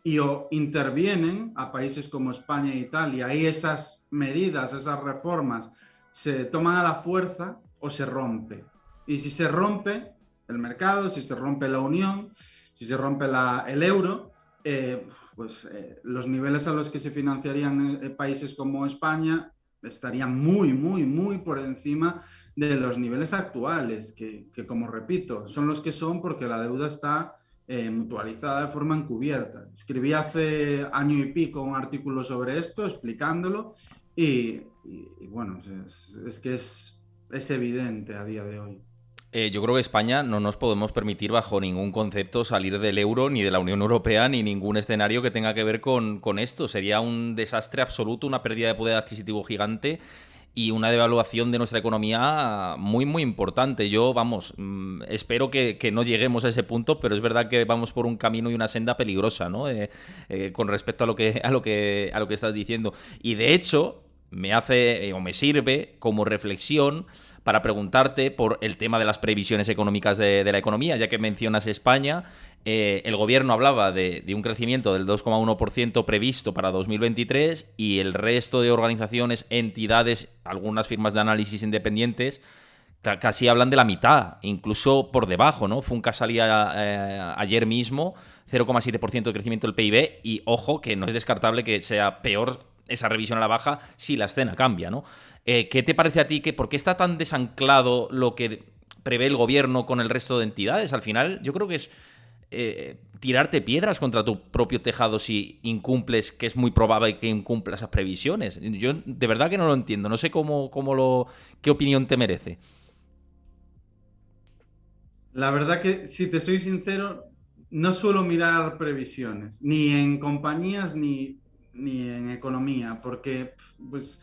y o intervienen a países como España e Italia y esas medidas, esas reformas se toman a la fuerza o se rompe. Y si se rompe el mercado, si se rompe la unión, si se rompe el euro, los niveles a los que se financiarían países como España estarían muy, muy, muy por encima de los niveles actuales, que como repito, son los que son porque la deuda está mutualizada de forma encubierta. Escribí hace año y pico un artículo sobre esto, explicándolo, y bueno, es que es evidente a día de hoy. Yo creo que España no nos podemos permitir bajo ningún concepto salir del euro, ni de la Unión Europea, ni ningún escenario que tenga que ver con esto. Sería un desastre absoluto, una pérdida de poder adquisitivo gigante y una devaluación de nuestra economía muy, muy importante. Yo, vamos, espero que no lleguemos a ese punto, pero es verdad que vamos por un camino y una senda peligrosa, ¿no? Con respecto a lo que estás diciendo. Y de hecho, me hace o me sirve como reflexión para preguntarte por el tema de las previsiones económicas de la economía, ya que mencionas España. El gobierno hablaba de un crecimiento del 2,1% previsto para 2023 y el resto de organizaciones, entidades, algunas firmas de análisis independientes casi hablan de la mitad, incluso por debajo, ¿no? Funca salía ayer mismo, 0,7% de crecimiento del PIB y, ojo, que no es descartable que sea peor esa revisión a la baja si la escena cambia, ¿no? ¿Qué te parece a ti? ¿Por qué está tan desanclado lo que prevé el gobierno con el resto de entidades? Al final, yo creo que es tirarte piedras contra tu propio tejado si incumples, que es muy probable que incumplas esas previsiones. Yo de verdad que no lo entiendo. No sé qué opinión te merece. La verdad que, si te soy sincero, no suelo mirar previsiones, ni en compañías ni en economía, porque pues,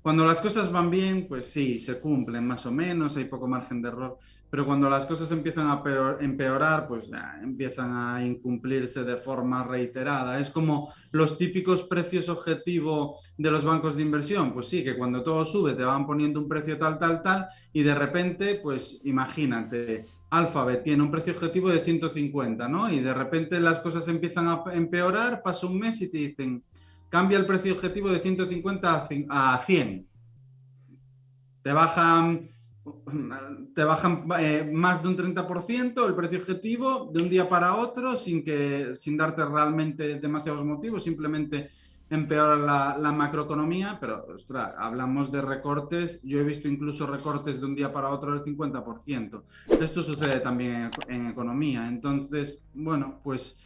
cuando las cosas van bien, pues sí, se cumplen más o menos, hay poco margen de error, pero cuando las cosas empiezan a empeorar, pues ya empiezan a incumplirse de forma reiterada. Es como los típicos precios objetivo de los bancos de inversión, pues sí, que cuando todo sube te van poniendo un precio tal, tal, tal, y de repente, pues imagínate, Alphabet tiene un precio objetivo de 150, ¿no? Y de repente las cosas empiezan a empeorar, pasa un mes y te dicen, cambia el precio objetivo de 150 a 100. Te bajan, te bajan más de un 30% el precio objetivo de un día para otro sin darte realmente demasiados motivos, simplemente empeora la macroeconomía, pero ostras, hablamos de recortes, yo he visto incluso recortes de un día para otro del 50%. Esto sucede también en economía, entonces, bueno, pues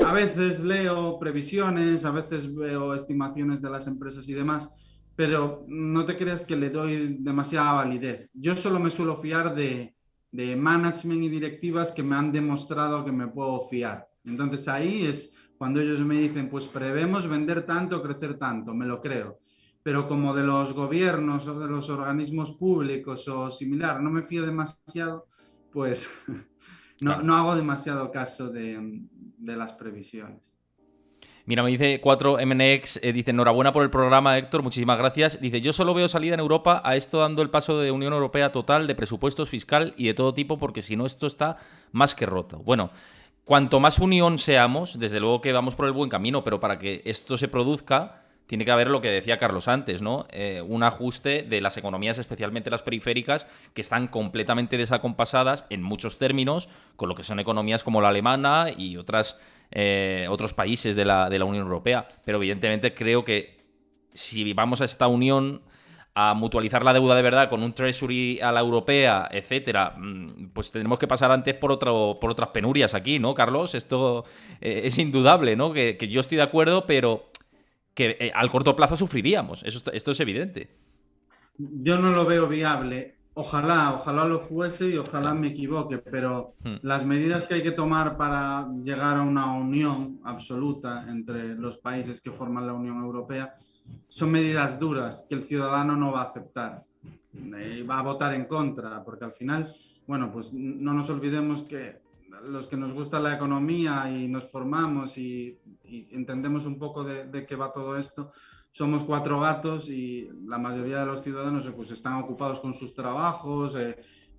a veces leo previsiones, a veces veo estimaciones de las empresas y demás, pero no te creas que le doy demasiada validez. Yo solo me suelo fiar de management y directivas que me han demostrado que me puedo fiar. Entonces ahí es cuando ellos me dicen, pues prevemos vender tanto, crecer tanto, me lo creo. Pero como de los gobiernos o de los organismos públicos o similar, no me fío demasiado, pues no, Claro. no hago demasiado caso de las previsiones. Mira, me dice 4MNX, dice, enhorabuena por el programa, Héctor, muchísimas gracias. Dice, yo solo veo salida en Europa a esto dando el paso de Unión Europea total, de presupuestos fiscal y de todo tipo, porque si no esto está más que roto. Bueno, cuanto más unión seamos, desde luego que vamos por el buen camino, pero para que esto se produzca, tiene que haber lo que decía Carlos antes, ¿no? Un ajuste de las economías, especialmente las periféricas, que están completamente desacompasadas en muchos términos con lo que son economías como la alemana y otros países de la Unión Europea. Pero evidentemente creo que si vamos a esta unión a mutualizar la deuda de verdad con un treasury a la europea, etcétera, pues tenemos que pasar antes por otras penurias aquí, ¿no, Carlos? Esto es indudable, ¿no? Que yo estoy de acuerdo, pero que al corto plazo sufriríamos. Esto es evidente. Yo no lo veo viable. Ojalá lo fuese y ojalá Claro. me equivoque, pero Hmm. las medidas que hay que tomar para llegar a una unión absoluta entre los países que forman la Unión Europea son medidas duras que el ciudadano no va a aceptar y va a votar en contra, porque al final, bueno, pues no nos olvidemos que los que nos gusta la economía y nos formamos y entendemos un poco de qué va todo esto, somos cuatro gatos y la mayoría de los ciudadanos pues están ocupados con sus trabajos,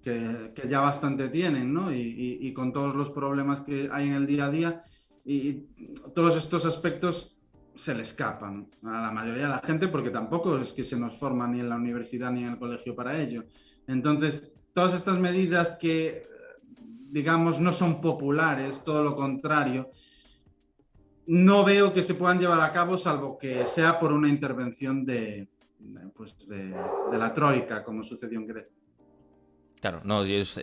que ya bastante tienen, ¿no? Y con todos los problemas que hay en el día a día y todos estos aspectos se le escapan a la mayoría de la gente porque tampoco es que se nos forma ni en la universidad ni en el colegio para ello. Entonces, todas estas medidas que, digamos, no son populares, todo lo contrario, no veo que se puedan llevar a cabo salvo que sea por una intervención de la Troika, como sucedió en Grecia. Claro, no,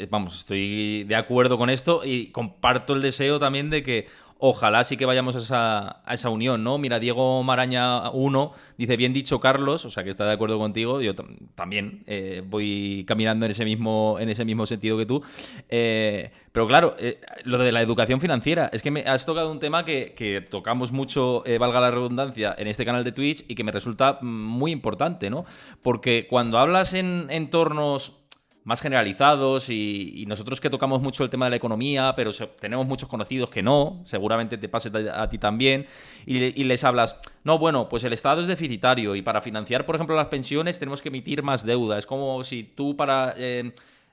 vamos, estoy de acuerdo con esto y comparto el deseo también de que ojalá sí que vayamos a esa unión, ¿no? Mira, Diego Maraña 1 dice, bien dicho, Carlos, o sea que está de acuerdo contigo, yo también voy caminando en ese mismo sentido que tú. Pero claro, lo de la educación financiera, es que me has tocado un tema que tocamos mucho, valga la redundancia, en este canal de Twitch y que me resulta muy importante, ¿no? Porque cuando hablas en entornos más generalizados y nosotros que tocamos mucho el tema de la economía, pero tenemos muchos conocidos que no, seguramente te pase a ti también, y les hablas, no, bueno, pues el Estado es deficitario y para financiar, por ejemplo, las pensiones tenemos que emitir más deuda. Es como si tú para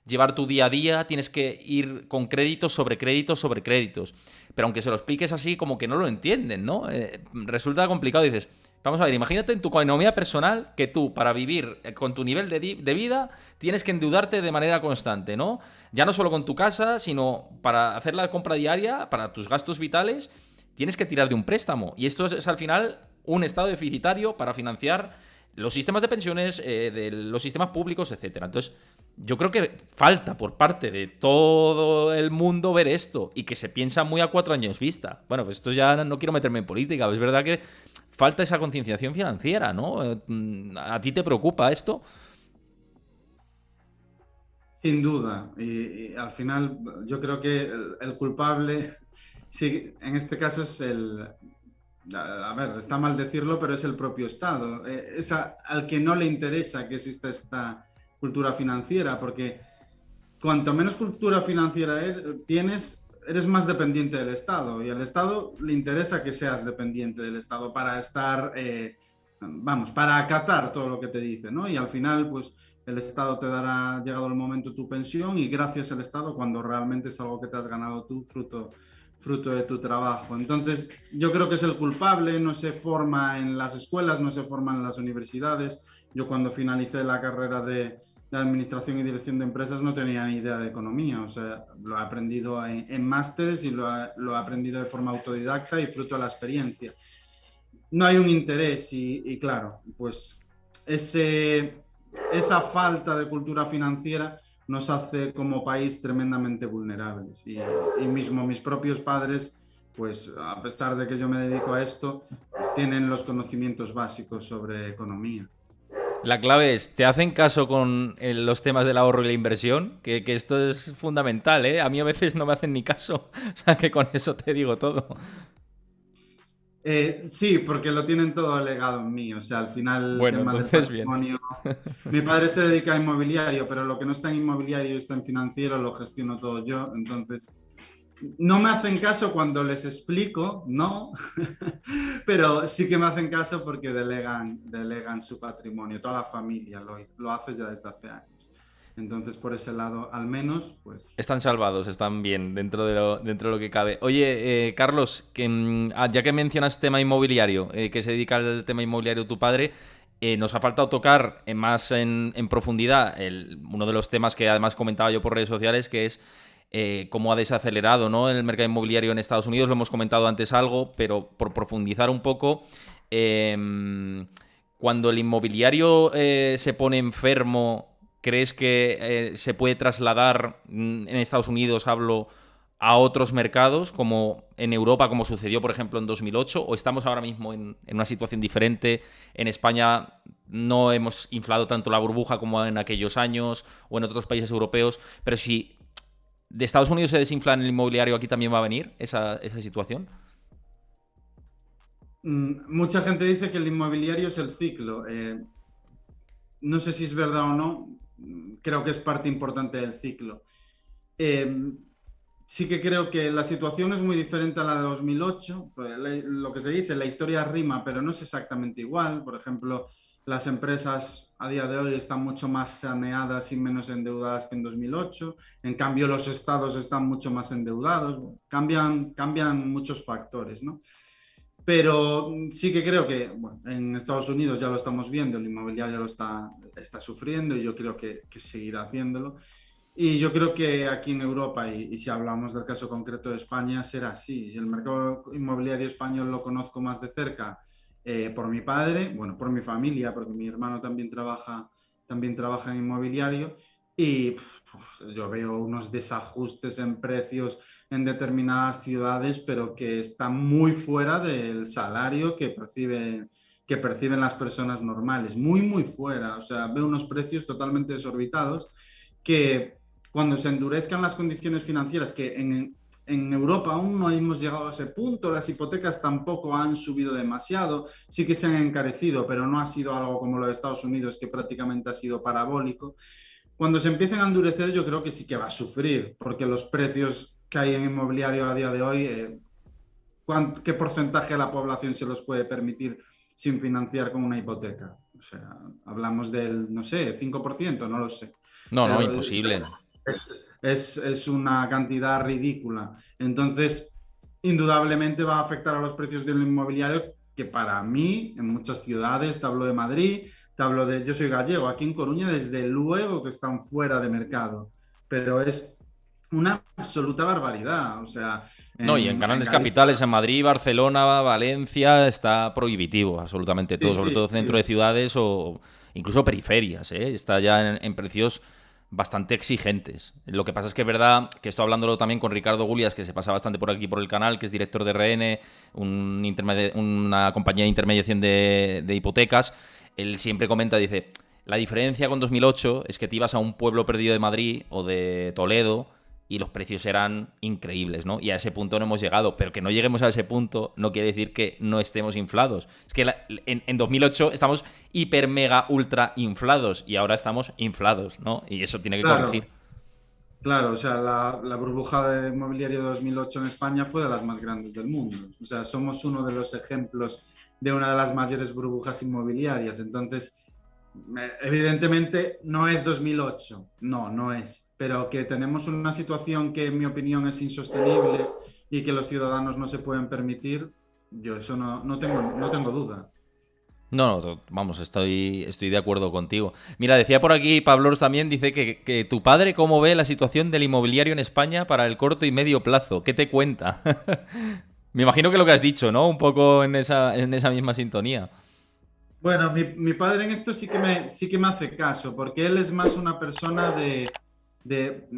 llevar tu día a día tienes que ir con créditos sobre créditos sobre créditos. Pero aunque se lo expliques así, como que no lo entienden, ¿no? Resulta complicado, dices... Vamos a ver, imagínate en tu economía personal que tú, para vivir con tu nivel de vida, tienes que endeudarte de manera constante, ¿no? Ya no solo con tu casa, sino para hacer la compra diaria, para tus gastos vitales, tienes que tirar de un préstamo. Y esto es al final un estado deficitario para financiar los sistemas de pensiones, de los sistemas públicos, etcétera. Entonces, yo creo que falta por parte de todo el mundo ver esto y que se piensa muy a 4 años vista. Bueno, pues esto ya no quiero meterme en política, es verdad que falta esa concienciación financiera, ¿no? ¿A ti te preocupa esto? Sin duda. Y al final yo creo que el culpable, sí, en este caso es a ver, está mal decirlo, pero es el propio Estado. Es al que no le interesa que exista esta cultura financiera, porque cuanto menos cultura financiera tienes, eres más dependiente del Estado. Y al Estado le interesa que seas dependiente del Estado para estar, vamos, para acatar todo lo que te dice, ¿no? Y al final, pues el Estado te dará, llegado el momento, tu pensión y gracias al Estado cuando realmente es algo que te has ganado tú, fruto de tu trabajo. Entonces, yo creo que es el culpable, no se forma en las escuelas, no se forma en las universidades. Yo cuando finalicé la carrera de administración y dirección de empresas no tenía ni idea de economía, o sea, lo he aprendido en másteres y lo he aprendido de forma autodidacta y fruto de la experiencia. No hay un interés y claro, pues esa falta de cultura financiera nos hace como país tremendamente vulnerables y mismo mis propios padres, pues a pesar de que yo me dedico a esto, pues, tienen los conocimientos básicos sobre economía. La clave es, ¿te hacen caso con los temas del ahorro y la inversión? Que esto es fundamental, ¿eh? A mí a veces no me hacen ni caso. O sea, que con eso te digo todo. Sí, porque lo tienen todo legado en mí. O sea, al final el Bueno, tema del entonces bien. patrimonio. Mi padre se dedica a inmobiliario, pero lo que no está en inmobiliario y está en financiero lo gestiono todo yo. Entonces, no me hacen caso cuando les explico, no, pero sí que me hacen caso porque delegan su patrimonio. Toda la familia lo hace ya desde hace años. Entonces, por ese lado, al menos, pues Están salvados, están bien dentro de lo que cabe. Oye, Carlos, ya que mencionas tema inmobiliario, que se dedica al tema inmobiliario tu padre, nos ha faltado tocar más en profundidad uno de los temas que además comentaba yo por redes sociales, que es cómo ha desacelerado, ¿no?, el mercado inmobiliario en Estados Unidos. Lo hemos comentado antes algo, pero por profundizar un poco, cuando el inmobiliario se pone enfermo, ¿crees que se puede trasladar en Estados Unidos, hablo, a otros mercados, como en Europa, como sucedió, por ejemplo, en 2008? ¿O estamos ahora mismo en una situación diferente? En España no hemos inflado tanto la burbuja como en aquellos años, o en otros países europeos, pero si de Estados Unidos se desinfla en el inmobiliario, ¿aquí también va a venir esa situación? mucha gente dice que el inmobiliario es el ciclo. No sé si es verdad o no, creo que es parte importante del ciclo. Eh, sí que creo que la situación es muy diferente a la de 2008. Pues, lo que se dice, la historia rima, pero no es exactamente igual. Por ejemplo, las empresas a día de hoy están mucho más saneadas y menos endeudadas que en 2008. En cambio, los estados están mucho más endeudados. Cambian muchos factores, ¿no? Pero sí que creo que bueno, en Estados Unidos ya lo estamos viendo, el inmobiliario está sufriendo y yo creo que seguirá haciéndolo. Y yo creo que aquí en Europa, y si hablamos del caso concreto de España, será así. El mercado inmobiliario español lo conozco más de cerca por mi padre, bueno, por mi familia, porque mi hermano también trabaja en inmobiliario. Y yo veo unos desajustes en precios en determinadas ciudades, pero que están muy fuera del salario que perciben las personas normales, muy, muy fuera. O sea, veo unos precios totalmente desorbitados que cuando se endurezcan las condiciones financieras, que en Europa aún no hemos llegado a ese punto, las hipotecas tampoco han subido demasiado, sí que se han encarecido, pero no ha sido algo como lo de Estados Unidos, que prácticamente ha sido parabólico. Cuando se empiecen a endurecer, yo creo que sí que va a sufrir, porque los precios que hay en inmobiliario a día de hoy, ¿qué porcentaje de la población se los puede permitir sin financiar con una hipoteca? O sea, hablamos del, no sé, 5%, no lo sé. No, no, Pero imposible. es una cantidad ridícula. Entonces, indudablemente va a afectar a los precios del inmobiliario, que para mí, en muchas ciudades, te hablo de Madrid, yo soy gallego, aquí en Coruña, desde luego que están fuera de mercado, pero es una absoluta barbaridad. O sea, No, y en en grandes Galicia, capitales, en Madrid, Barcelona, Valencia, está prohibitivo absolutamente sí, todo, sobre sí, todo centro de ciudades o incluso periferias, ¿eh? Está ya en precios bastante exigentes. Lo que pasa es que es verdad que estoy hablándolo también con Ricardo Gulias, que se pasa bastante por aquí por el canal, que es director de RN, una compañía de intermediación de hipotecas. Él siempre comenta, dice, la diferencia con 2008 es que te ibas a un pueblo perdido de Madrid o de Toledo y los precios eran increíbles, ¿no? Y a ese punto no hemos llegado, pero que no lleguemos a ese punto no quiere decir que no estemos inflados. Es que en 2008 estamos hiper, mega, ultra inflados y ahora estamos inflados, ¿no? Y eso tiene que corregir. claro, claro, o sea, la burbuja de inmobiliario de 2008 en España fue de las más grandes del mundo. O sea, somos uno de los ejemplos de una de las mayores burbujas inmobiliarias. Entonces, evidentemente no es 2008, no, no es, pero que tenemos una situación que en mi opinión es insostenible y que los ciudadanos no se pueden permitir, yo eso no tengo duda. No, no, vamos, estoy de acuerdo contigo. Mira, decía por aquí Pablo también, dice que tu padre cómo ve la situación del inmobiliario en España para el corto y medio plazo. ¿Qué te cuenta? Me imagino que lo que has dicho, ¿no? Un poco en esa misma sintonía. Bueno, mi padre en esto sí que me hace caso, porque él es más una persona de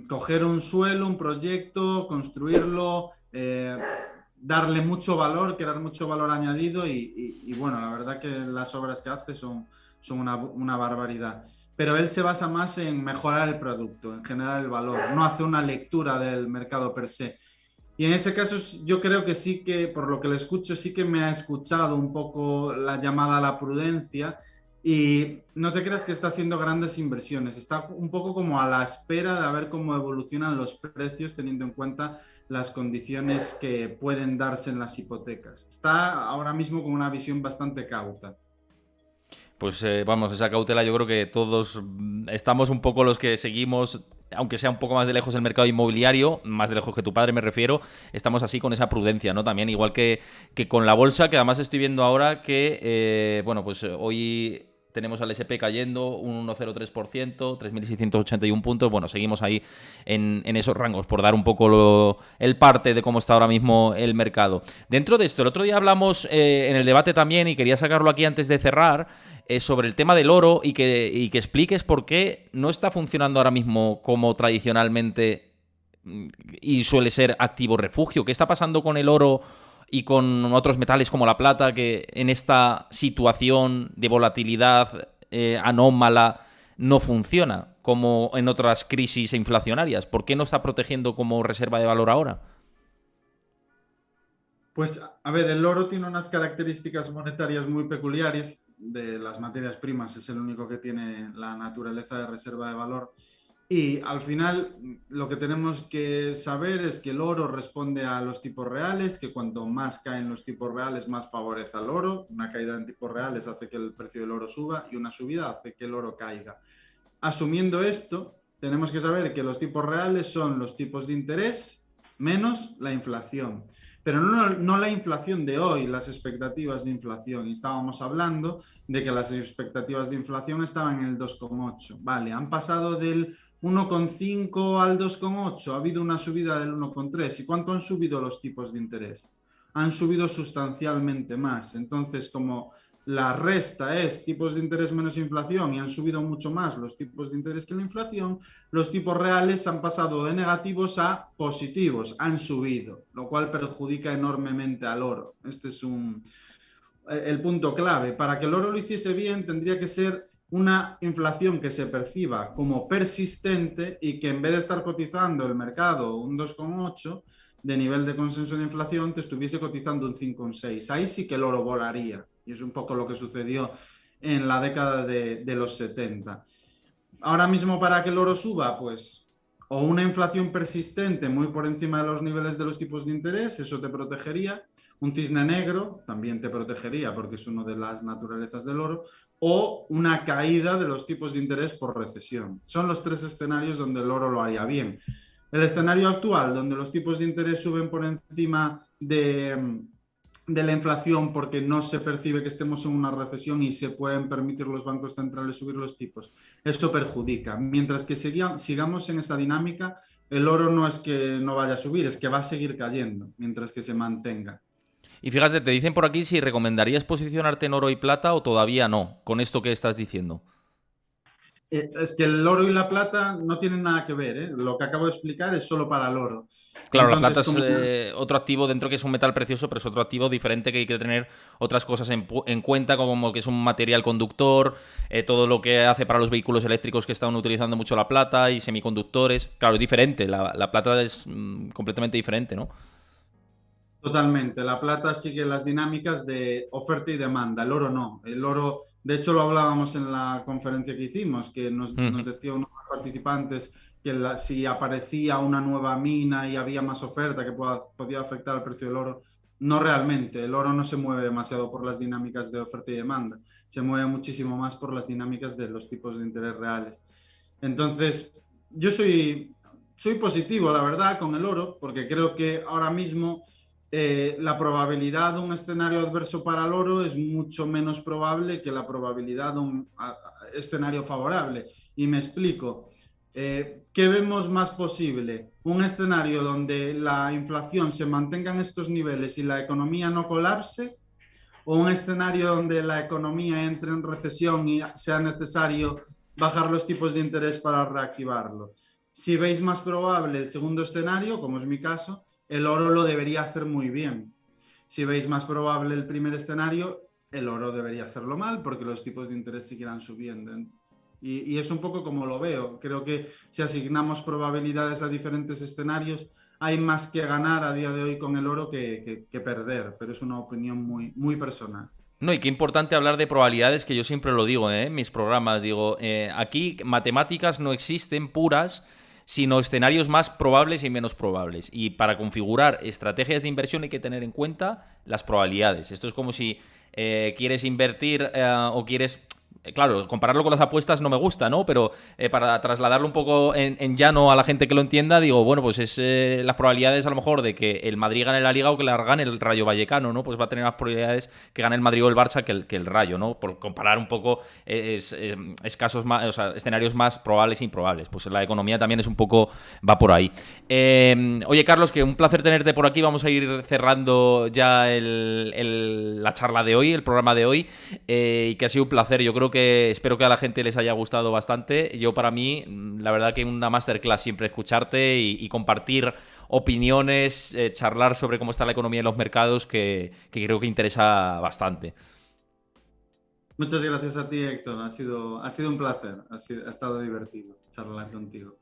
coger un suelo, un proyecto, construirlo, darle mucho valor, crear mucho valor añadido y bueno, la verdad que las obras que hace son una barbaridad. Pero él se basa más en mejorar el producto, en generar el valor, no hace una lectura del mercado per se. Y en ese caso yo creo que sí que, por lo que le escucho, sí que me ha escuchado un poco la llamada a la prudencia y no te creas que está haciendo grandes inversiones, está un poco como a la espera de ver cómo evolucionan los precios teniendo en cuenta las condiciones que pueden darse en las hipotecas. Está ahora mismo con una visión bastante cauta. Pues vamos, esa cautela yo creo que todos estamos un poco los que seguimos, aunque sea un poco más de lejos el mercado inmobiliario, más de lejos que tu padre me refiero, estamos así con esa prudencia, ¿no? También igual que con la bolsa, que además estoy viendo ahora que, bueno, pues hoy tenemos al SP cayendo un 1,03%, 3.681 puntos. Bueno, seguimos ahí en esos rangos, por dar un poco el parte de cómo está ahora mismo el mercado. Dentro de esto, el otro día hablamos en el debate también, y quería sacarlo aquí antes de cerrar, sobre el tema del oro y que expliques por qué no está funcionando ahora mismo como tradicionalmente y suele ser activo refugio. ¿Qué está pasando con el oro y con otros metales como la plata que en esta situación de volatilidad anómala no funciona como en otras crisis inflacionarias? ¿Por qué no está protegiendo como reserva de valor ahora? Pues, a ver, el oro tiene unas características monetarias muy peculiares. De las materias primas es el único que tiene la naturaleza de reserva de valor. Y al final lo que tenemos que saber es que el oro responde a los tipos reales, que cuanto más caen los tipos reales, más favorece al oro. Una caída en tipos reales hace que el precio del oro suba y una subida hace que el oro caiga. Asumiendo esto, tenemos que saber que los tipos reales son los tipos de interés menos la inflación. Pero no la inflación de hoy, las expectativas de inflación. Y estábamos hablando de que las expectativas de inflación estaban en el 2,8. Vale, han pasado del 1,5 al 2,8. Ha habido una subida del 1,3. ¿Y cuánto han subido los tipos de interés? Han subido sustancialmente más. Entonces, como la resta es tipos de interés menos inflación y han subido mucho más los tipos de interés que la inflación, los tipos reales han pasado de negativos a positivos, han subido, lo cual perjudica enormemente al oro. Este es el punto clave. Para que el oro lo hiciese bien, tendría que ser una inflación que se perciba como persistente y que en vez de estar cotizando el mercado un 2,8 de nivel de consenso de inflación, te estuviese cotizando un 5,6. Ahí sí que el oro volaría. Y es un poco lo que sucedió en la década de los 70. Ahora mismo, para que el oro suba, pues o una inflación persistente muy por encima de los niveles de los tipos de interés, eso te protegería. Un cisne negro también te protegería porque es una de las naturalezas del oro. O una caída de los tipos de interés por recesión. Son los tres escenarios donde el oro lo haría bien. El escenario actual, donde los tipos de interés suben por encima de la inflación porque no se percibe que estemos en una recesión y se pueden permitir los bancos centrales subir los tipos, eso perjudica. Mientras que sigamos en esa dinámica, el oro no es que no vaya a subir, es que va a seguir cayendo mientras que se mantenga. Y fíjate, te dicen por aquí si recomendarías posicionarte en oro y plata o todavía no, con esto que estás diciendo. Es que el oro y la plata no tienen nada que ver, ¿eh? Lo que acabo de explicar es solo para el oro. Claro, la plata Entonces, es como otro activo dentro que es un metal precioso, pero es otro activo diferente que hay que tener otras cosas en cuenta, como que es un material conductor, todo lo que hace para los vehículos eléctricos que están utilizando mucho la plata y semiconductores. Claro, es diferente, la plata es completamente diferente, ¿no? totalmente, la plata sigue las dinámicas de oferta y demanda, el oro no. El oro, de hecho lo hablábamos en la conferencia que hicimos, que nos Ujú. decía uno de los participantes que si aparecía una nueva mina y había más oferta que podía afectar al precio del oro. No realmente, el oro no se mueve demasiado por las dinámicas de oferta y demanda, se mueve muchísimo más por las dinámicas de los tipos de interés reales. Entonces, yo soy positivo, la verdad, con el oro, porque creo que ahora mismo la probabilidad de un escenario adverso para el oro es mucho menos probable que la probabilidad de un escenario favorable. Y me explico. ¿Qué vemos más posible? ¿Un escenario donde la inflación se mantenga en estos niveles y la economía no colapse? ¿O un escenario donde la economía entre en recesión y sea necesario bajar los tipos de interés para reactivarlo? Si veis más probable el segundo escenario, como es mi caso, el oro lo debería hacer muy bien. Si veis más probable el primer escenario, el oro debería hacerlo mal porque los tipos de interés seguirán subiendo. Y es un poco como lo veo. Creo que si asignamos probabilidades a diferentes escenarios, hay más que ganar a día de hoy con el oro que perder, pero es una opinión muy personal. No, y qué importante hablar de probabilidades, que yo siempre lo digo, en mis programas. Digo, aquí matemáticas no existen puras, sino escenarios más probables y menos probables. Y para configurar estrategias de inversión hay que tener en cuenta las probabilidades. Esto es como si quieres invertir o quieres... Claro, compararlo con las apuestas no me gusta, ¿no? Pero para trasladarlo un poco en llano a la gente que lo entienda, digo, bueno, pues es las probabilidades a lo mejor de que el Madrid gane la Liga o que la gane el Rayo Vallecano, ¿no? Pues va a tener más probabilidades que gane el Madrid o el Barça que el Rayo, ¿no? Por comparar un poco escasos más, o sea, escenarios más probables e improbables. Pues la economía también es un poco, va por ahí. Oye, Carlos, que un placer tenerte por aquí. Vamos a ir cerrando ya la charla de hoy, el programa de hoy, y que ha sido un placer. Yo creo que espero que a la gente les haya gustado bastante. Yo, para mí, la verdad que una masterclass siempre escucharte y compartir opiniones, charlar sobre cómo está la economía en los mercados, que creo que interesa bastante. Muchas gracias a ti, Héctor. Ha sido un placer. Ha estado divertido charlar contigo.